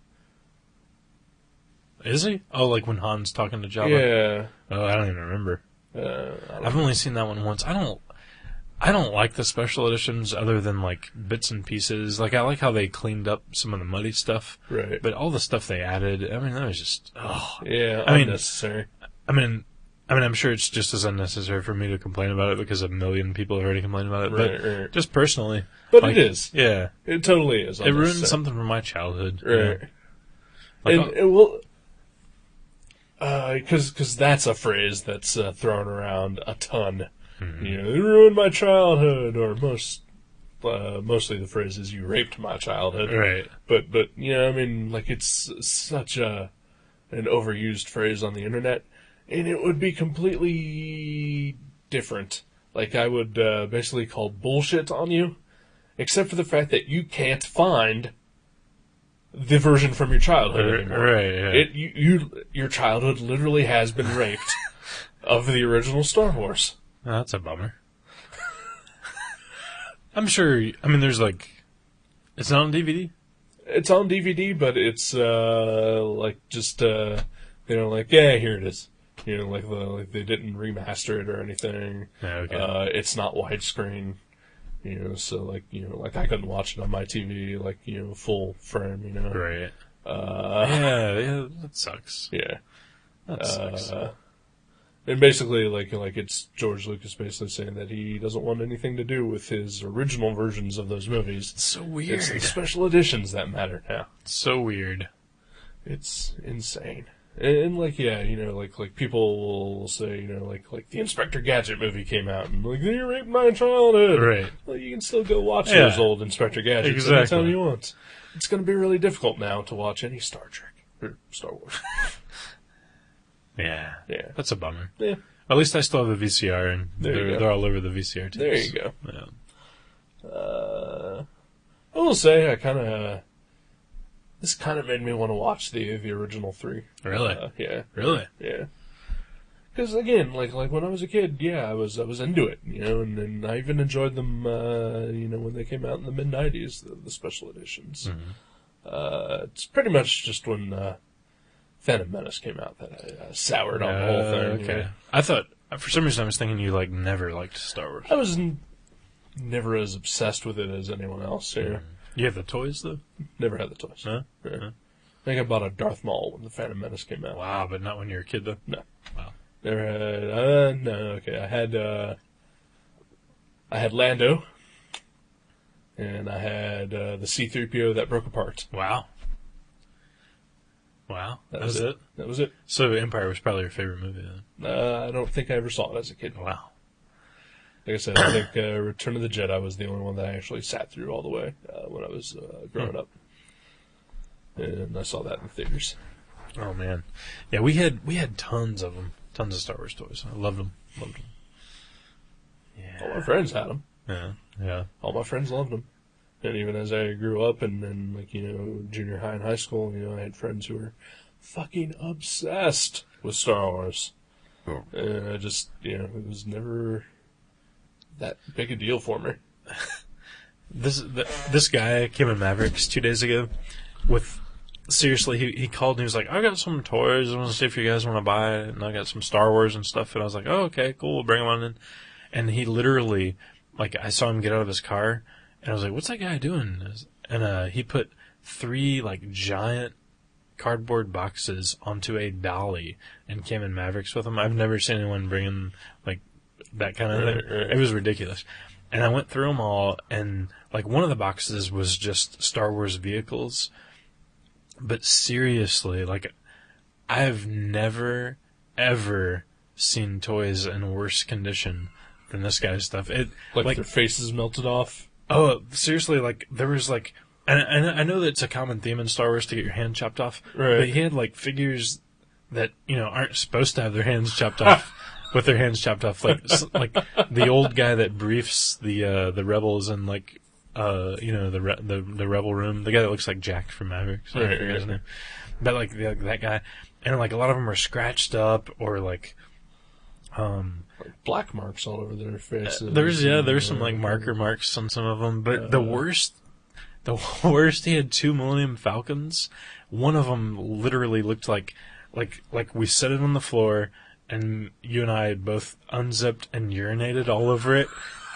Is he? Oh, like when Han's talking to Jabba? Yeah. Oh, I don't even remember. I've only seen that one once. I don't like the special editions other than like bits and pieces. Like I like how they cleaned up some of the muddy stuff. Right. But all the stuff they added, I mean, that was just Yeah, I mean, unnecessary. I mean, I'm sure it's just as unnecessary for me to complain about it because a million people have already complained about it. Right, But right. just personally, But like, it is. Yeah, It totally is. it ruined unnecessary. something from my childhood. Right. Like, And it will... Because that's a phrase that's thrown around a ton. Mm-hmm. You know, it ruined my childhood, or mostly the phrase is "you raped my childhood." Right. But I mean, like it's such an overused phrase on the internet, and it would be completely different. Like I would basically call bullshit on you, except for the fact that you can't find the version from your childhood anymore. Right, yeah. Your childhood literally has been raped of the original Star Wars. Oh, that's a bummer. I'm sure. I mean, there's like, it's not on DVD. It's on DVD, but it's like just like yeah, here it is. You know, like they didn't remaster it or anything. Yeah, okay. It's not widescreen. You know, so like I couldn't watch it on my TV like full frame. You know, Right. yeah, That sucks. yeah. That sucks. And basically, like it's George Lucas basically saying that he doesn't want anything to do with his original versions of those movies. It's so weird. It's the special editions that matter now. So weird. It's insane. And like, yeah, like people will say, like the Inspector Gadget movie came out, and like, they raped my childhood. Right. Well, you can still go watch Yeah. those old Inspector Gadgets Exactly. anytime you want. It's going to be really difficult now to watch any Star Trek or Star Wars. Yeah. Yeah. That's a bummer. Yeah. At least I still have a VCR, and There you go. they're all over the VCR too. There you go. Yeah. I will say, this kind of made me want to watch the original three. Really? Yeah. Really? Yeah. Because again, like when I was a kid, yeah, I was into it, and I even enjoyed them, when they came out in the mid '90s, the special editions. Mm-hmm. It's pretty much just when Phantom Menace came out that I soured on the whole thing. Okay. I thought, for some reason, I was thinking you never liked Star Wars. I was never as obsessed with it as anyone else here. You have the toys though? Never had the toys. Huh? Yeah. Huh? I think I bought a Darth Maul when the Phantom Menace came out. Wow, but not when you were a kid though. No. Wow. Never had. No. Okay, I had Lando, and I had the C-3PO that broke apart. Wow. Wow. That was it. That was it. So Empire was probably your favorite movie then. I don't think I ever saw it as a kid. Wow. Like I said, I think Return of the Jedi was the only one that I actually sat through all the way when I was growing up, and I saw that in theaters. Oh man. Yeah, we had tons of them. Tons of Star Wars toys. I loved them. All Yeah. my friends had them. Yeah. Yeah. All my friends loved them. And even as I grew up and like, junior high and high school, I had friends who were fucking obsessed with Star Wars. Oh. And I just, it was never that big a deal for me. This guy came in Mavericks 2 days ago with, seriously, he called and he was like, I got some toys, I want to see if you guys want to buy it, and I got some Star Wars and stuff, and I was like, oh, okay, cool, we'll bring them on in. And he literally, like, I saw him get out of his car, and I was like, what's that guy doing? And he put 3, like, giant cardboard boxes onto a dolly and came in Mavericks with them. I've never seen anyone bring in, like, that kind of thing. Right. It was ridiculous. And I went through them all, and, like, one of the boxes was just Star Wars vehicles. But seriously, like, I've never, ever seen toys in worse condition than this guy's stuff. Like their faces melted off. Oh, seriously, like, there was, like, and I know that it's a common theme in Star Wars to get your hand chopped off, Right. but he had, like, figures that aren't supposed to have their hands chopped off. With their hands chopped off, like the old guy that briefs the rebels in the rebel room, the guy that looks like Jack from Mavericks, I forget his name, but like that guy, and like a lot of them are scratched up or like black marks all over their faces. There's some like marker marks on some of them, but the worst, he had 2 Millennium Falcons. One of them literally looked like we set it on the floor. And you and I had both unzipped and urinated all over it,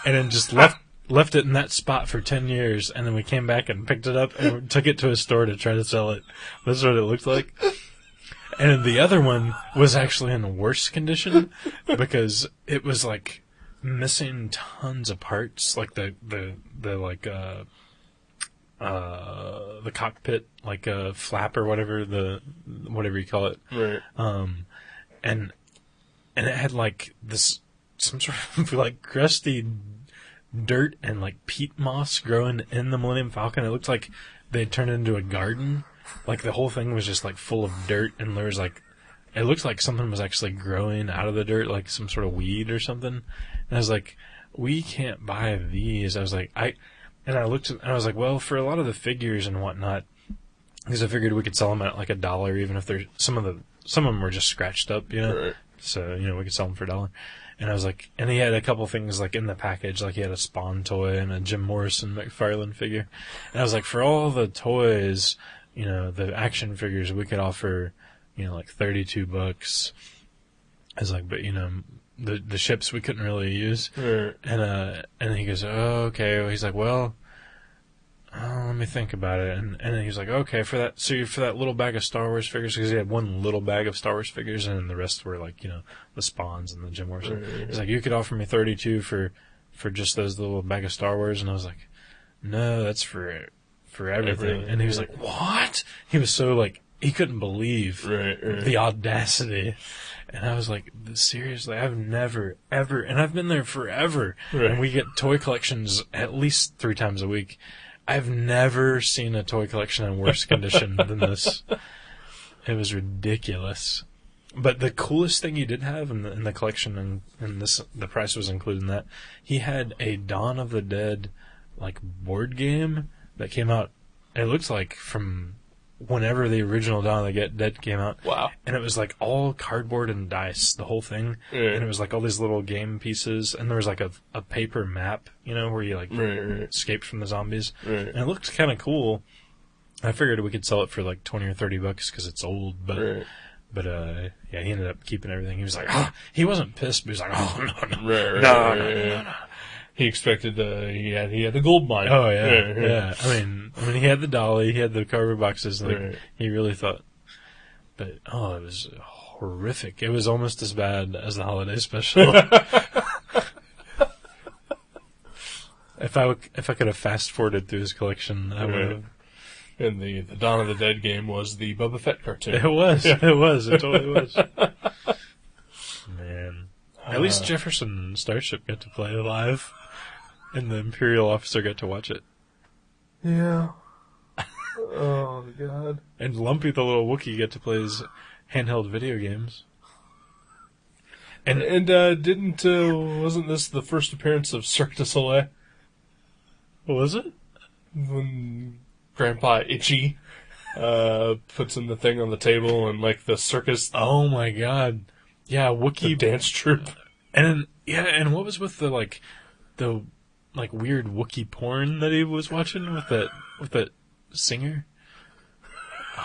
and then just left it in that spot for 10 years, and then we came back and picked it up and took it to a store to try to sell it. That's what it looked like. And then the other one was actually in worse condition because it was like missing tons of parts, like the cockpit, like a flap or whatever you call it. Right. And it had like some sort of like crusty dirt and like peat moss growing in the Millennium Falcon. It looked like they had turned it into a garden. Like the whole thing was just like full of dirt, and there was like, it looked like something was actually growing out of the dirt, like some sort of weed or something. And I was like, we can't buy these. I was like, I looked and I was like, well, for a lot of the figures and whatnot, because I figured we could sell them at like $1, even if they're some of them were just scratched up, Right. So, we could sell them for $1. And I was like, and he had a couple things like in the package, like he had a Spawn toy and a Jim Morrison McFarlane figure. And I was like, for all the toys, the action figures, we could offer, like $32. I was like, but the ships we couldn't really use. Right. And he goes, oh, okay. Well, he's like, well, let me think about it. And then he was like, okay, for that little bag of Star Wars figures, because he had one little bag of Star Wars figures, and the rest were like, the Spawns and the Jim Morrison. Right. He's like, you could offer me 32 for just those little bag of Star Wars. And I was like, no, that's for everything. And he was like, what? He was so like, he couldn't believe the audacity. And I was like, seriously, I've never, ever, and I've been there forever. Right. And we get toy collections at least 3 times a week. I've never seen a toy collection in worse condition than this. It was ridiculous. But the coolest thing he did have in the collection, and the price was included in that, he had a Dawn of the Dead like board game that came out. It looked like from whenever the original Dawn of the Dead came out. Wow. And it was like all cardboard and dice, the whole thing. Right. And it was like all these little game pieces, and there was like a paper map, where you like escaped from the zombies. Right. And it looked kind of cool. I figured we could sell it for like $20 or $30 because it's old, but he ended up keeping everything. He was like, he wasn't pissed, but he was like, no. He expected he had the gold mine. Oh yeah. I mean, he had the dolly, he had the cardboard boxes. Like, he really thought, but it was horrific. It was almost as bad as the holiday special. If I could have fast forwarded through his collection, I would have. And the Dawn of the Dead game was the Boba Fett cartoon. It was. It totally was. Man. At least Jefferson and Starship got to play live, and the Imperial officer got to watch it. Yeah. Oh, God. And Lumpy the little Wookiee got to play his handheld video games. And wasn't this the first appearance of Cirque du Soleil? Was it? When Grandpa Itchy puts in the thing on the table and like the circus. Oh my God. Yeah, Wookiee dance troupe. And what was with the weird Wookiee porn that he was watching with that singer?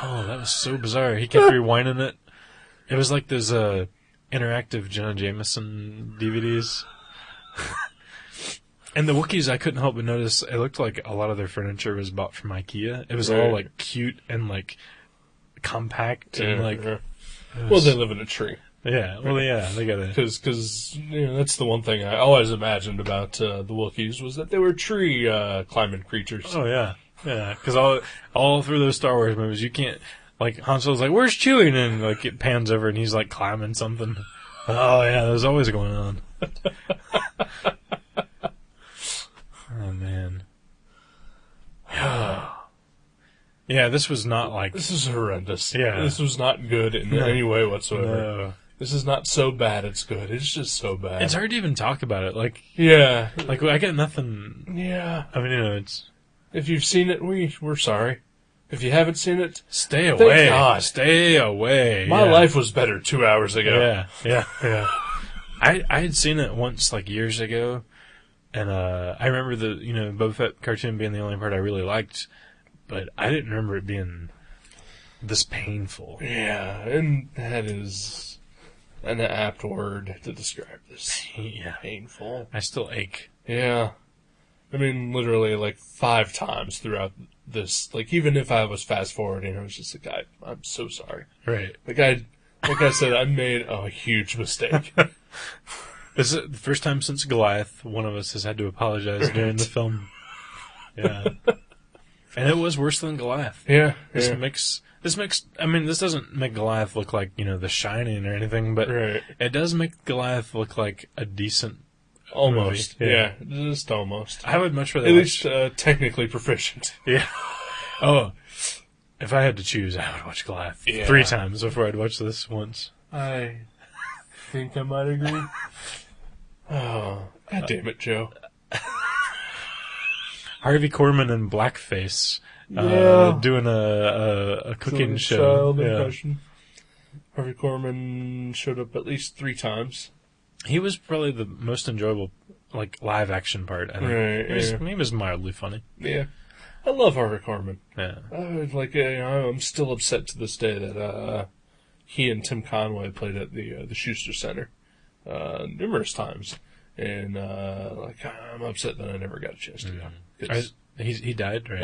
Oh, that was so bizarre. He kept rewinding it. It was like those interactive Jenna Jameson DVDs. And the Wookiees, I couldn't help but notice, it looked like a lot of their furniture was bought from IKEA. It was all like cute and like compact and like. Well, they live in a tree. Yeah, well, yeah, they got it. Because that's the one thing I always imagined about the Wookiees was that they were tree climbing creatures. Oh yeah, because all through those Star Wars movies, you can't, like, Han Solo's like, where's Chewie? And like it pans over and he's like climbing something. Oh yeah, there's always going on. Oh man. Yeah, Yeah, this was not like... This is horrendous. Yeah. This was not good in any way whatsoever. No. This is not so bad it's good. It's just so bad. It's hard to even talk about it. Like, Yeah. I got nothing... Yeah. I mean, it's... If you've seen it, we're sorry. If you haven't seen it, Stay away. God. Stay away. my Yeah. life was better 2 hours ago. Yeah. I had seen it once, like, years ago, and I remember the, Boba Fett cartoon being the only part I really liked, but I didn't remember it being this painful. Yeah, and that is an apt word to describe this. Yeah. Painful. I still ache. Yeah. I mean, literally, like, 5 times throughout this. Like, even if I was fast-forwarding, I was just like, I'm so sorry. Right. Like I said, I made a huge mistake. This is the first time since Goliath one of us has had to apologize during the film. Yeah. And it was worse than Goliath. Yeah. This makes, I mean, this doesn't make Goliath look like, The Shining or anything, but Right. it does make Goliath look like a decent Almost. movie. Yeah. Just almost. I would much rather At watch... least technically proficient. Yeah. Oh, if I had to choose, I would watch Goliath 3 times before I'd watch this once. I think I might agree. Oh, God damn it, Joe. Harvey Korman in blackface, Yeah. doing a cooking show. Child Yeah. impression. Harvey Korman showed up at least 3 times. He was probably the most enjoyable, like, live action part. I think. Right, He was mildly funny. Yeah. I love Harvey Korman. Yeah. I'm still upset to this day that he and Tim Conway played at the Schuster Center numerous times, and I'm upset that I never got a chance to go. 'Cause, He died, right?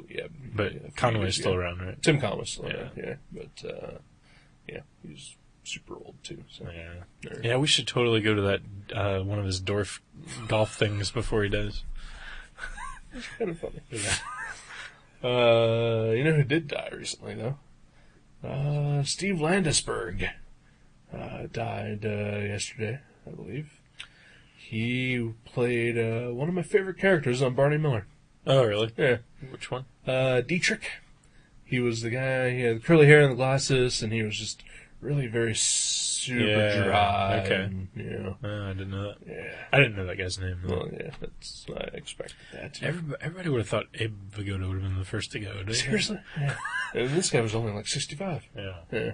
yeah, but a few Conway's years still ago. around, right? Tim Conway's still Yeah. around, yeah, but he's super old too. So. Yeah. Yeah, we should totally go to that one of his Dorf golf things before he dies. It's kind of funny. You know who did die recently, though? Steve Landesberg died yesterday, I believe. He played one of my favorite characters on Barney Miller. Oh, really? Yeah. Which one? Dietrich. He was the guy, he had the curly hair and the glasses, and he was just really very super dry. Okay. And, I didn't know that. yeah. I didn't know that guy's name. Well, yeah, I expected that too. Everybody would have thought Abe Vigoda would have been the first to go. Didn't they? Seriously? Yeah. And this guy was only like 65. Yeah. Yeah.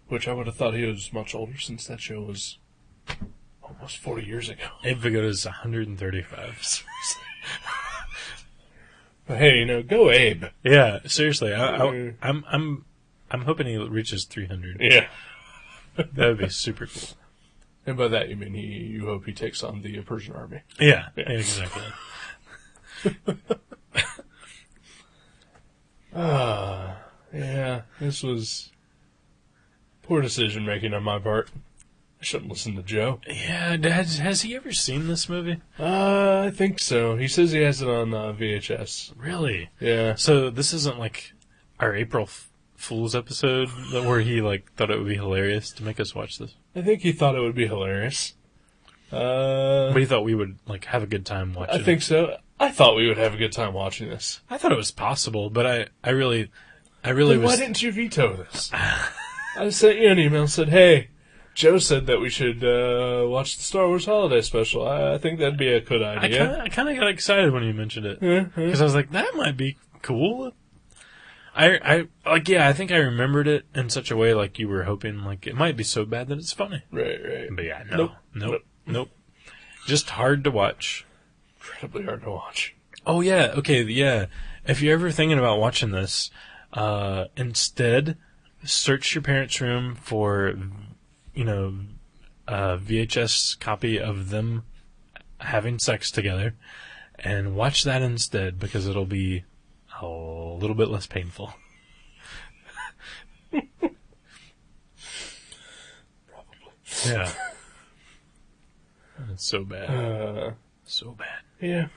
Which I would have thought he was much older since that show was almost 40 years ago. Abe Vigoda's 135. But hey, go Abe. Yeah, seriously. I'm hoping he reaches 300. Yeah. That would be super cool. And by that you mean you hope he takes on the Persian army. Yeah, exactly. Yeah, this was poor decision making on my part. I shouldn't listen to Joe. Yeah, has he ever seen this movie? I think so. He says he has it on VHS. Really? Yeah. So this isn't like our April Fool's episode where he thought it would be hilarious to make us watch this. I think he thought it would be hilarious. But he thought we would have a good time watching. I think so. I thought we would have a good time watching this. I thought it was possible, but I really Then was. why didn't you veto this? I sent you an email and said, hey, Joe said that we should watch the Star Wars Holiday Special. I think that'd be a good idea. I kind of got excited when you mentioned it Mm-hmm. because I was like, that might be cool. I think I remembered it in such a way like you were hoping it might be so bad that it's funny. Right. But yeah, nope. Just hard to watch. Incredibly hard to watch. Oh yeah, okay, yeah. If you're ever thinking about watching this, instead search your parents' room for, a VHS copy of them having sex together, and watch that instead because it'll be a little bit less painful. Probably. Yeah. It's so bad. So bad. Yeah.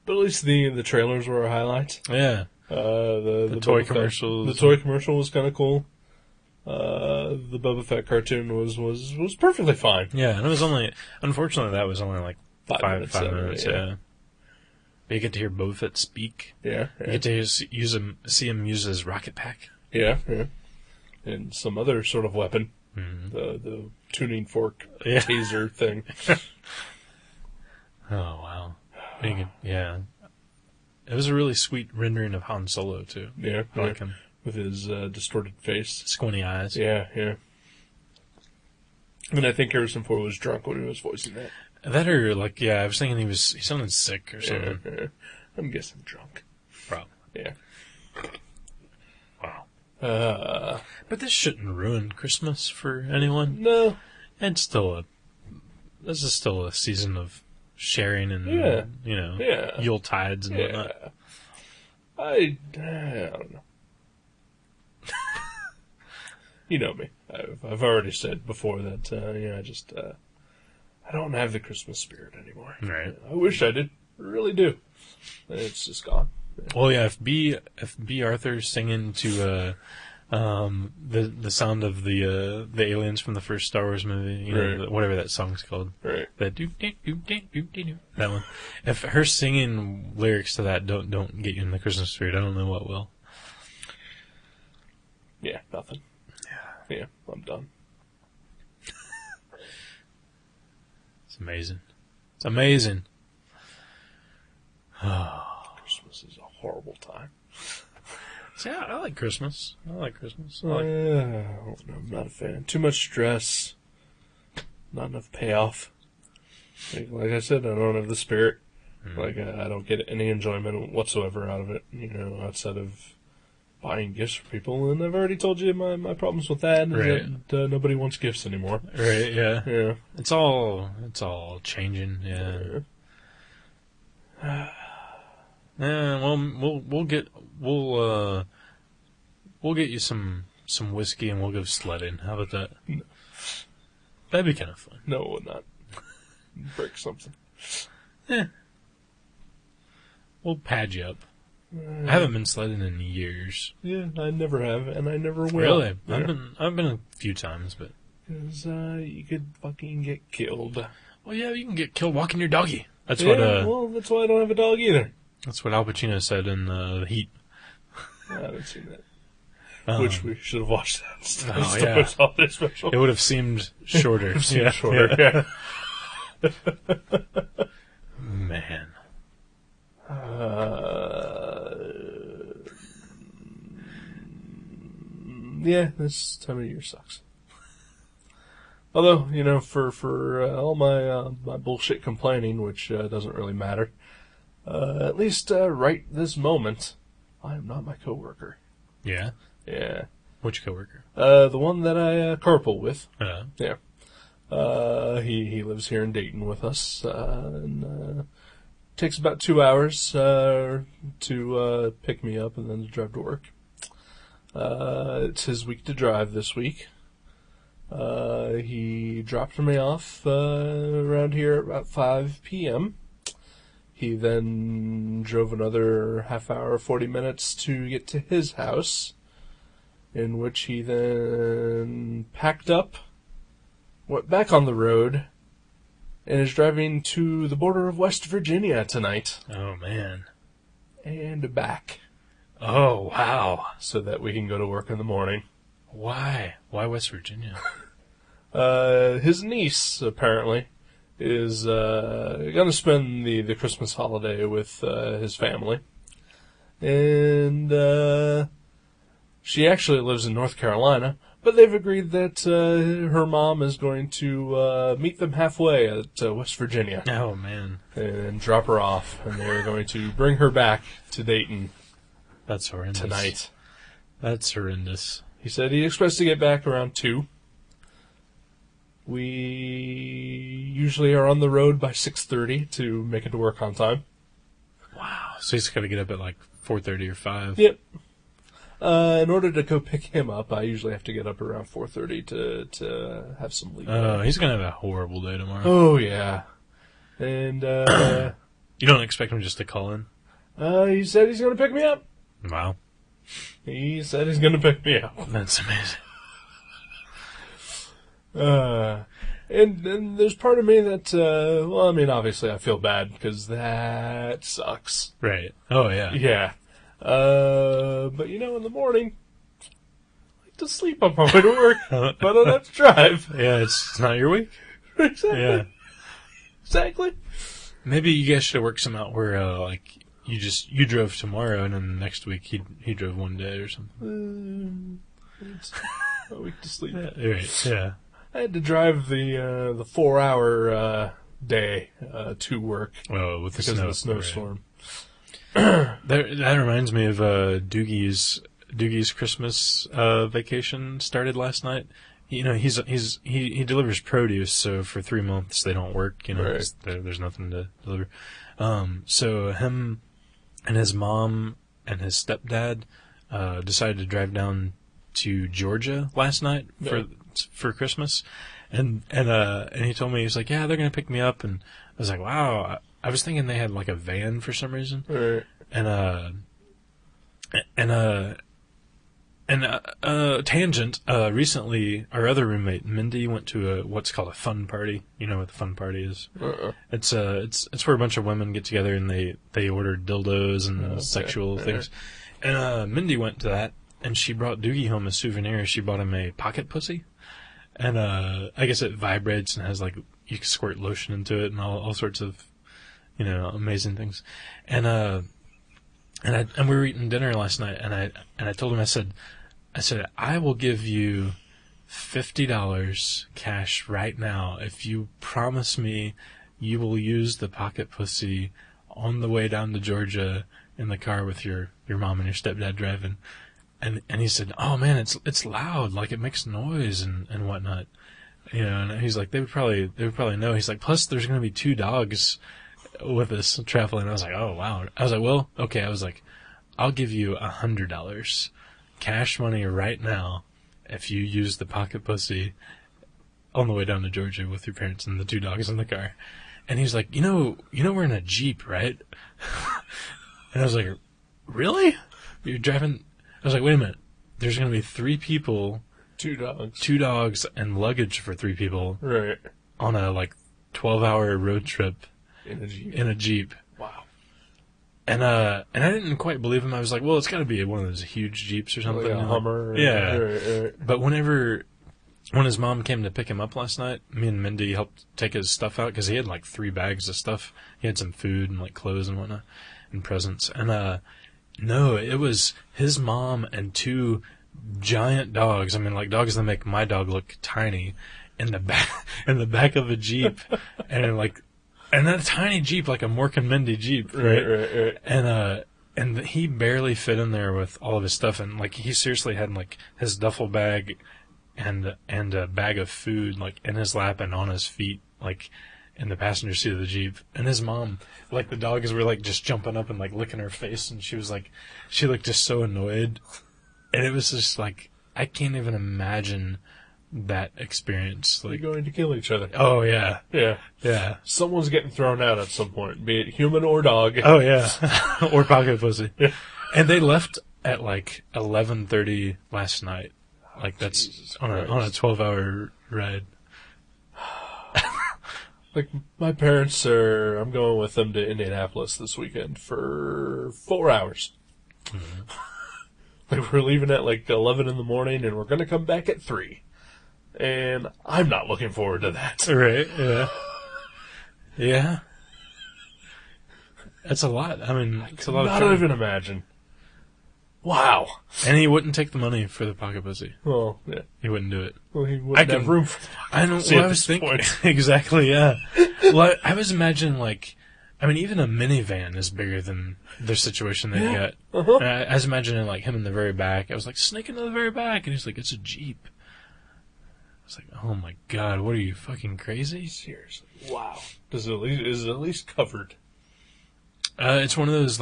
But at least the trailers were a highlight. Yeah. The toy Boba Fett- commercials. The toy commercial was kind of cool. The Boba Fett cartoon was perfectly fine. Yeah, and it was only, unfortunately, that was only 5 five minutes. yeah. Yeah. You get to hear Boba Fett speak. Yeah. You get to see him use his rocket pack. Yeah. And some other sort of weapon. Mm-hmm. The tuning fork Yeah. taser thing. Oh, wow. Yeah. It was a really sweet rendering of Han Solo, too. Yeah. I like him. With his distorted face. Squinty eyes. Yeah. And I think Harrison Ford was drunk when he was voicing that. That or, like, I was thinking he sounded sick or something. Yeah. I'm guessing drunk. Probably. Yeah. Wow. But this shouldn't ruin Christmas for anyone. No. It's this is still a season of sharing and, Yeah. Yule tides and whatnot. I don't know. You know me. I've already said before that, I don't have the Christmas spirit anymore. Right. I wish I did. I really do. It's just gone. Well, yeah, if B Arthur's singing to the sound of the aliens from the first Star Wars movie, Right. Whatever that song's called, Right. that that one. If her singing lyrics to that don't get you in the Christmas spirit, I don't know what will. Yeah, nothing. Yeah, I'm done. It's amazing. It's amazing. Christmas is a horrible time. See, I like Christmas. I like Christmas. I'm not a fan. Too much stress. Not enough payoff. Like I said, I don't have the spirit. Like, I don't get any enjoyment whatsoever out of it, outside of buying gifts for people. And I've already told you my problems with that. Is Right. that nobody wants gifts anymore. Right, yeah. Yeah. It's all changing, yeah. Yeah, well, we'll get you some whiskey and we'll go sledding. How about that? That'd be kind of fun. No, it would not. Break something. We'll pad you up. I haven't been sledding in years. Yeah, I never have, and I never will. Really? Yeah. I've been a few times, but 'Cause you could fucking get killed. well, yeah, you can get killed walking your doggy. That's Well, that's why I don't have a dog either. that's what Al Pacino said in The Heat. I haven't seen that. Which Which we should have watched that instead of Oh, Star yeah. Wars Holiday Special. it would have seemed shorter. Seemed shorter. Yeah. Man. Yeah, this time of year sucks. Although, for all my bullshit complaining, which doesn't really matter, at least right this moment, I am not my coworker. Yeah. Yeah. Which coworker? The one that I carpool with. Yeah. He lives here in Dayton with us, and takes about 2 hours to pick me up and then to drive to work. It's his week to drive this week. He dropped me off around here at about 5 p.m. He then drove another half hour, 40 minutes to get to his house, in which he then packed up, went back on the road, and is driving to the border of West Virginia tonight. Oh, man. And back. Oh, wow. So that we can go to work in the morning. Why? Why West Virginia? His niece, apparently, is going to spend the Christmas holiday with his family. And she actually lives in North Carolina, but they've agreed that her mom is going to meet them halfway at West Virginia. Oh, man. And drop her off, and they're going to bring her back to Dayton That's horrendous. tonight. That's horrendous. He said he expects to get back around 2. We usually are on the road by 6:30 to make it to work on time. Wow. So he's got to get up at like 4:30 or 5. Yep. In order to go pick him up, I usually have to get up around 4:30 to have some leave. Oh, he's going to have a horrible day tomorrow. Oh, yeah. And You don't expect him just to call in? he said he's going to pick me up. Wow. He said he's going to pick me up. That's amazing. And there's part of me that, well, I mean, obviously I feel bad because that sucks. Right. Oh, yeah. Yeah. But in the morning, I like to sleep on my way to work, but I don't have to drive. Yeah, it's not your week. Exactly. Yeah. Exactly. Maybe you guys should work some out where, you drove tomorrow and then next week he drove one day or something. It's a week to sleep. Yeah, right. Yeah. I had to drive the 4-hour day to work Well, with the because snow, of the snowstorm. That reminds me of Doogie's Christmas vacation started last night. He delivers produce, so for 3 months they don't work. Right. 'Cause there's nothing to deliver. So him and his mom and his stepdad decided to drive down to Georgia last night for Christmas, and he told me, he's like, yeah, they're gonna pick me up, and I was like, wow. I was thinking they had like a van for some reason, Right. Tangent. Recently, our other roommate Mindy went to what's called a fun party. You know what the fun party is? It's where a bunch of women get together and they order dildos and sexual things. And Mindy went to that, and she brought Doogie home a souvenir. She bought him a pocket pussy, and I guess it vibrates and has like you can squirt lotion into it and all sorts of amazing things. And we were eating dinner last night, and I told him, I said I will give you $50 cash right now if you promise me you will use the pocket pussy on the way down to Georgia in the car with your mom and your stepdad driving. And he said, oh man, it's loud, like it makes noise and whatnot. And he's like, they would probably know. He's like, plus there's going to be 2 dogs with us traveling. I was like, oh wow. I was like, well, okay. I was like, I'll give you $100 cash money right now if you use the pocket pussy on the way down to Georgia with your parents and the 2 dogs in the car. And he's like, we're in a Jeep, right? And I was like, really? You're driving? I was like, wait a minute. There's going to be 3 people, 2 dogs, 2 dogs, and luggage for 3 people, right, on a 12-hour road trip in a Jeep. Wow. And I didn't quite believe him. I was like, well, it's got to be one of those huge Jeeps or something. Like a Hummer. Yeah. Right. But when his mom came to pick him up last night, me and Mindy helped take his stuff out because he had 3 bags of stuff. He had some food and clothes and whatnot and presents. And no, it was his mom and 2 giant dogs. I mean, dogs that make my dog look tiny in the back of a Jeep, and that tiny Jeep, like a Mork and Mindy Jeep, right? And he barely fit in there with all of his stuff, and he seriously had his duffel bag and a bag of food in his lap and on his feet, in the passenger seat of the Jeep. And his mom, the dogs were just jumping up and licking her face, and she was she looked just so annoyed, and it was just I can't even imagine that experience. They're going to kill each other. Oh yeah. Yeah. Someone's getting thrown out at some point, be it human or dog. Oh yeah. Or pocket pussy. Yeah. And they left at 11:30 last night. That's Jesus on a 12-hour ride. My parents I'm going with them to Indianapolis this weekend for 4 hours. Mm-hmm. We're leaving at 11 in the morning, and we're going to come back at 3. And I'm not looking forward to that. Right, yeah. Yeah. That's a lot. I mean, it's a lot of Not trouble. even imagine. Wow. And he wouldn't take the money for the pocket pussy. Well, yeah. He wouldn't do it. Well, he wouldn't have room for I know. See, Well, at I was this thinking point. exactly. Yeah. Well, I was imagining even a minivan is bigger than the situation they got. Uh-huh. And I was imagining him in the very back. I was sneak into the very back, and he's like, it's a Jeep. I was like, oh my god, what are you, fucking crazy? Seriously. Wow. Is it at least covered? It's one of those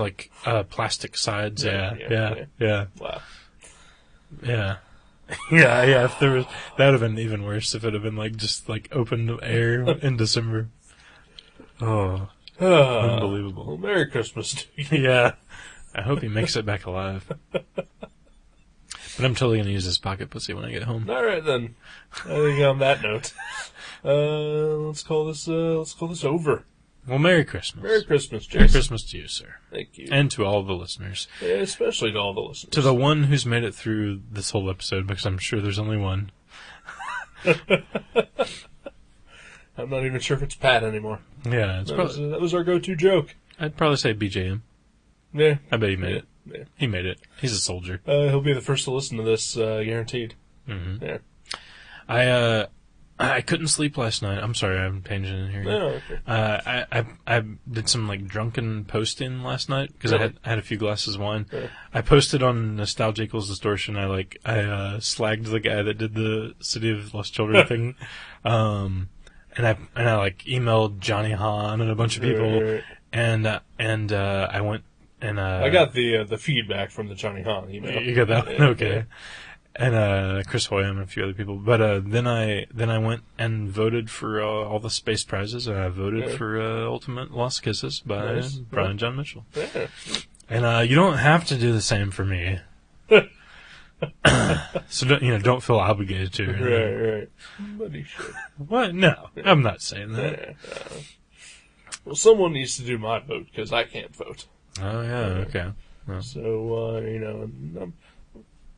plastic sides. Yeah. Wow. Yeah. Yeah. If there was, that would have been even worse if it had been just open air in December. Oh, unbelievable. Well, Merry Christmas to you. Yeah. I hope he makes it back alive. But I'm totally going to use this pocket pussy when I get home. All right, then. I think on that note, Let's call this over. Well, Merry Christmas. Merry Christmas, Jason. Merry Christmas to you, sir. Thank you. And to all the listeners. Yeah, especially to all the listeners. To the one who's made it through this whole episode, because I'm sure there's only one. I'm not even sure if it's Pat anymore. Yeah, That was our go-to joke. I'd probably say BJM. Yeah. I bet he made it. Yeah. He made it. He's a soldier. He'll be the first to listen to this, guaranteed. Mm-hmm. Yeah. I couldn't sleep last night. I'm sorry, I'm tangenting here. No, okay. I did some like drunken posting last night because Really? I had a few glasses of wine. Yeah. I I posted on Nostalgia Equals Distortion. I slagged the guy that did the City of Lost Children thing, and I like emailed Johnny Hahn and a bunch of people, Right. and I went and I got the feedback from the Johnny Hahn email. You got that one? Yeah. Okay. And Chris Hoyam and a few other people. But then I went and voted for all the space prizes, and I voted for Ultimate Lost Kisses by Nice. Brian John Mitchell. Yeah. And you don't have to do the same for me. So don't feel obligated to. Right. But he should. What? No, I'm not saying that. Yeah. Well, someone needs to do my vote because I can't vote. Oh yeah, okay. Well, So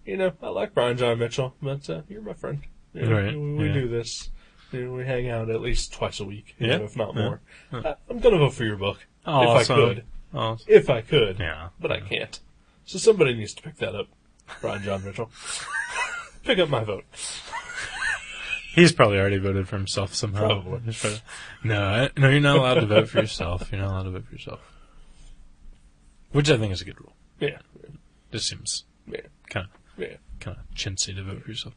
I like Brian John Mitchell, but you're my friend. You know, Right, We yeah. do this. We hang out at least twice a week, Yeah, if not yeah. more. I'm gonna vote for your book oh, if I could. Oh, If I could, yeah. but I can't. So somebody needs to pick that up. Brian John Mitchell, pick up my vote. He's probably already voted for himself somehow. Probably. No, you're not allowed to vote for yourself. You're not allowed to vote for yourself. Which I think is a good rule. Yeah, Just seems yeah, kind yeah. of chintzy to vote for yourself.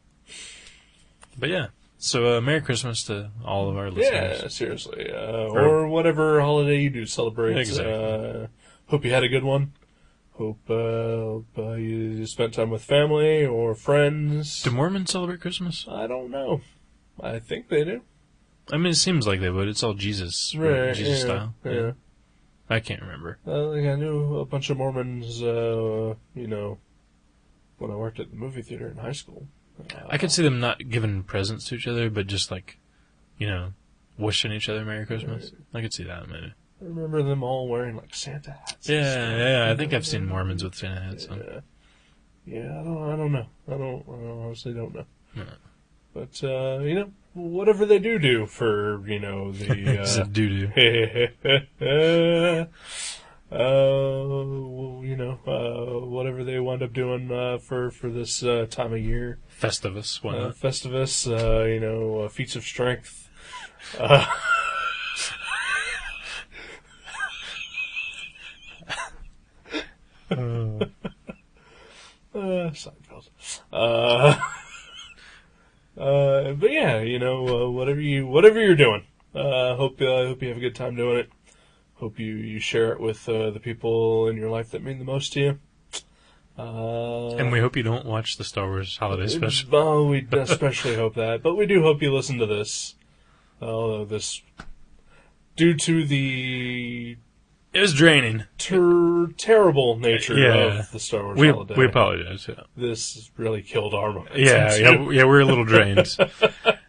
But yeah, so Merry Christmas to all of our listeners. Yeah, seriously. Or whatever holiday you do celebrate. Exactly. Hope you had a good one. Hope you spent time with family or friends. Do Mormons celebrate Christmas? I don't know. I think they do. I mean, it seems like they would. It's all Jesus, Right, Jesus yeah, style. Yeah. I can't remember. I knew a bunch of Mormons, when I worked at the movie theater in high school. I could see them not giving presents to each other, but just like, wishing each other Merry Christmas. I could see that maybe. I remember them all wearing like Santa hats. Yeah. I think I've seen Mormons with Santa hats on. Yeah. I don't know. I honestly don't know. No. But whatever they do for the It's a doo-doo. whatever they wind up doing for this time of year. Festivus, why not? Festivus, feats of strength. Seinfeld. But yeah, whatever you're doing, hope you have a good time doing it. Hope you share it with the people in your life that mean the most to you. And we hope you don't watch the Star Wars Holiday Special. Oh, we especially hope that. But we do hope you listen to this. Although due to the It was draining. terrible nature Yeah. of the Star Wars We holiday, apologize. Yeah, this really killed our momentum. yeah, we're a little drained.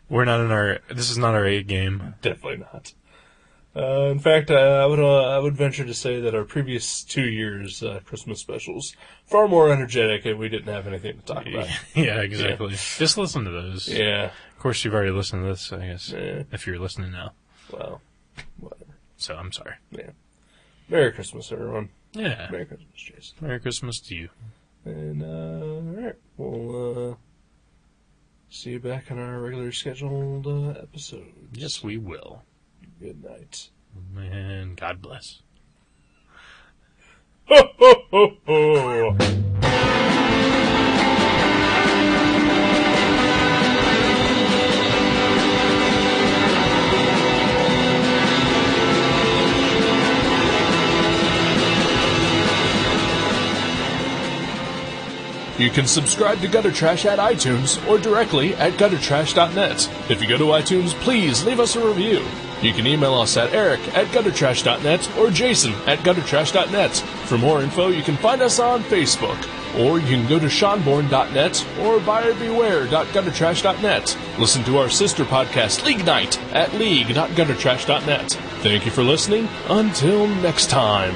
We're not in our. This is not our A game. Definitely not. In fact, I would venture to say that our previous 2 years Christmas specials far more energetic, and we didn't have anything to talk about. Yeah, exactly. Just listen to those. Yeah. Of course, you've already listened to this, I guess, Yeah. if you're listening now. Well, whatever. So I'm sorry. Yeah. Merry Christmas, everyone. Yeah. Merry Christmas, Jason. Merry Christmas to you. And all right, we'll see you back on our regular scheduled episodes. Yes, we will. Good night. And God bless. Ho ho ho ho! You can subscribe to Gutter Trash at iTunes or directly at guttertrash.net. If you go to iTunes, please leave us a review. You can email us at eric@guttertrash.net or jason@guttertrash.net. For more info, you can find us on Facebook, or you can go to seanborn.net or buyerbeware.guttertrash.net. Listen to our sister podcast, League Night, at league.guttertrash.net. Thank you for listening. Until next time.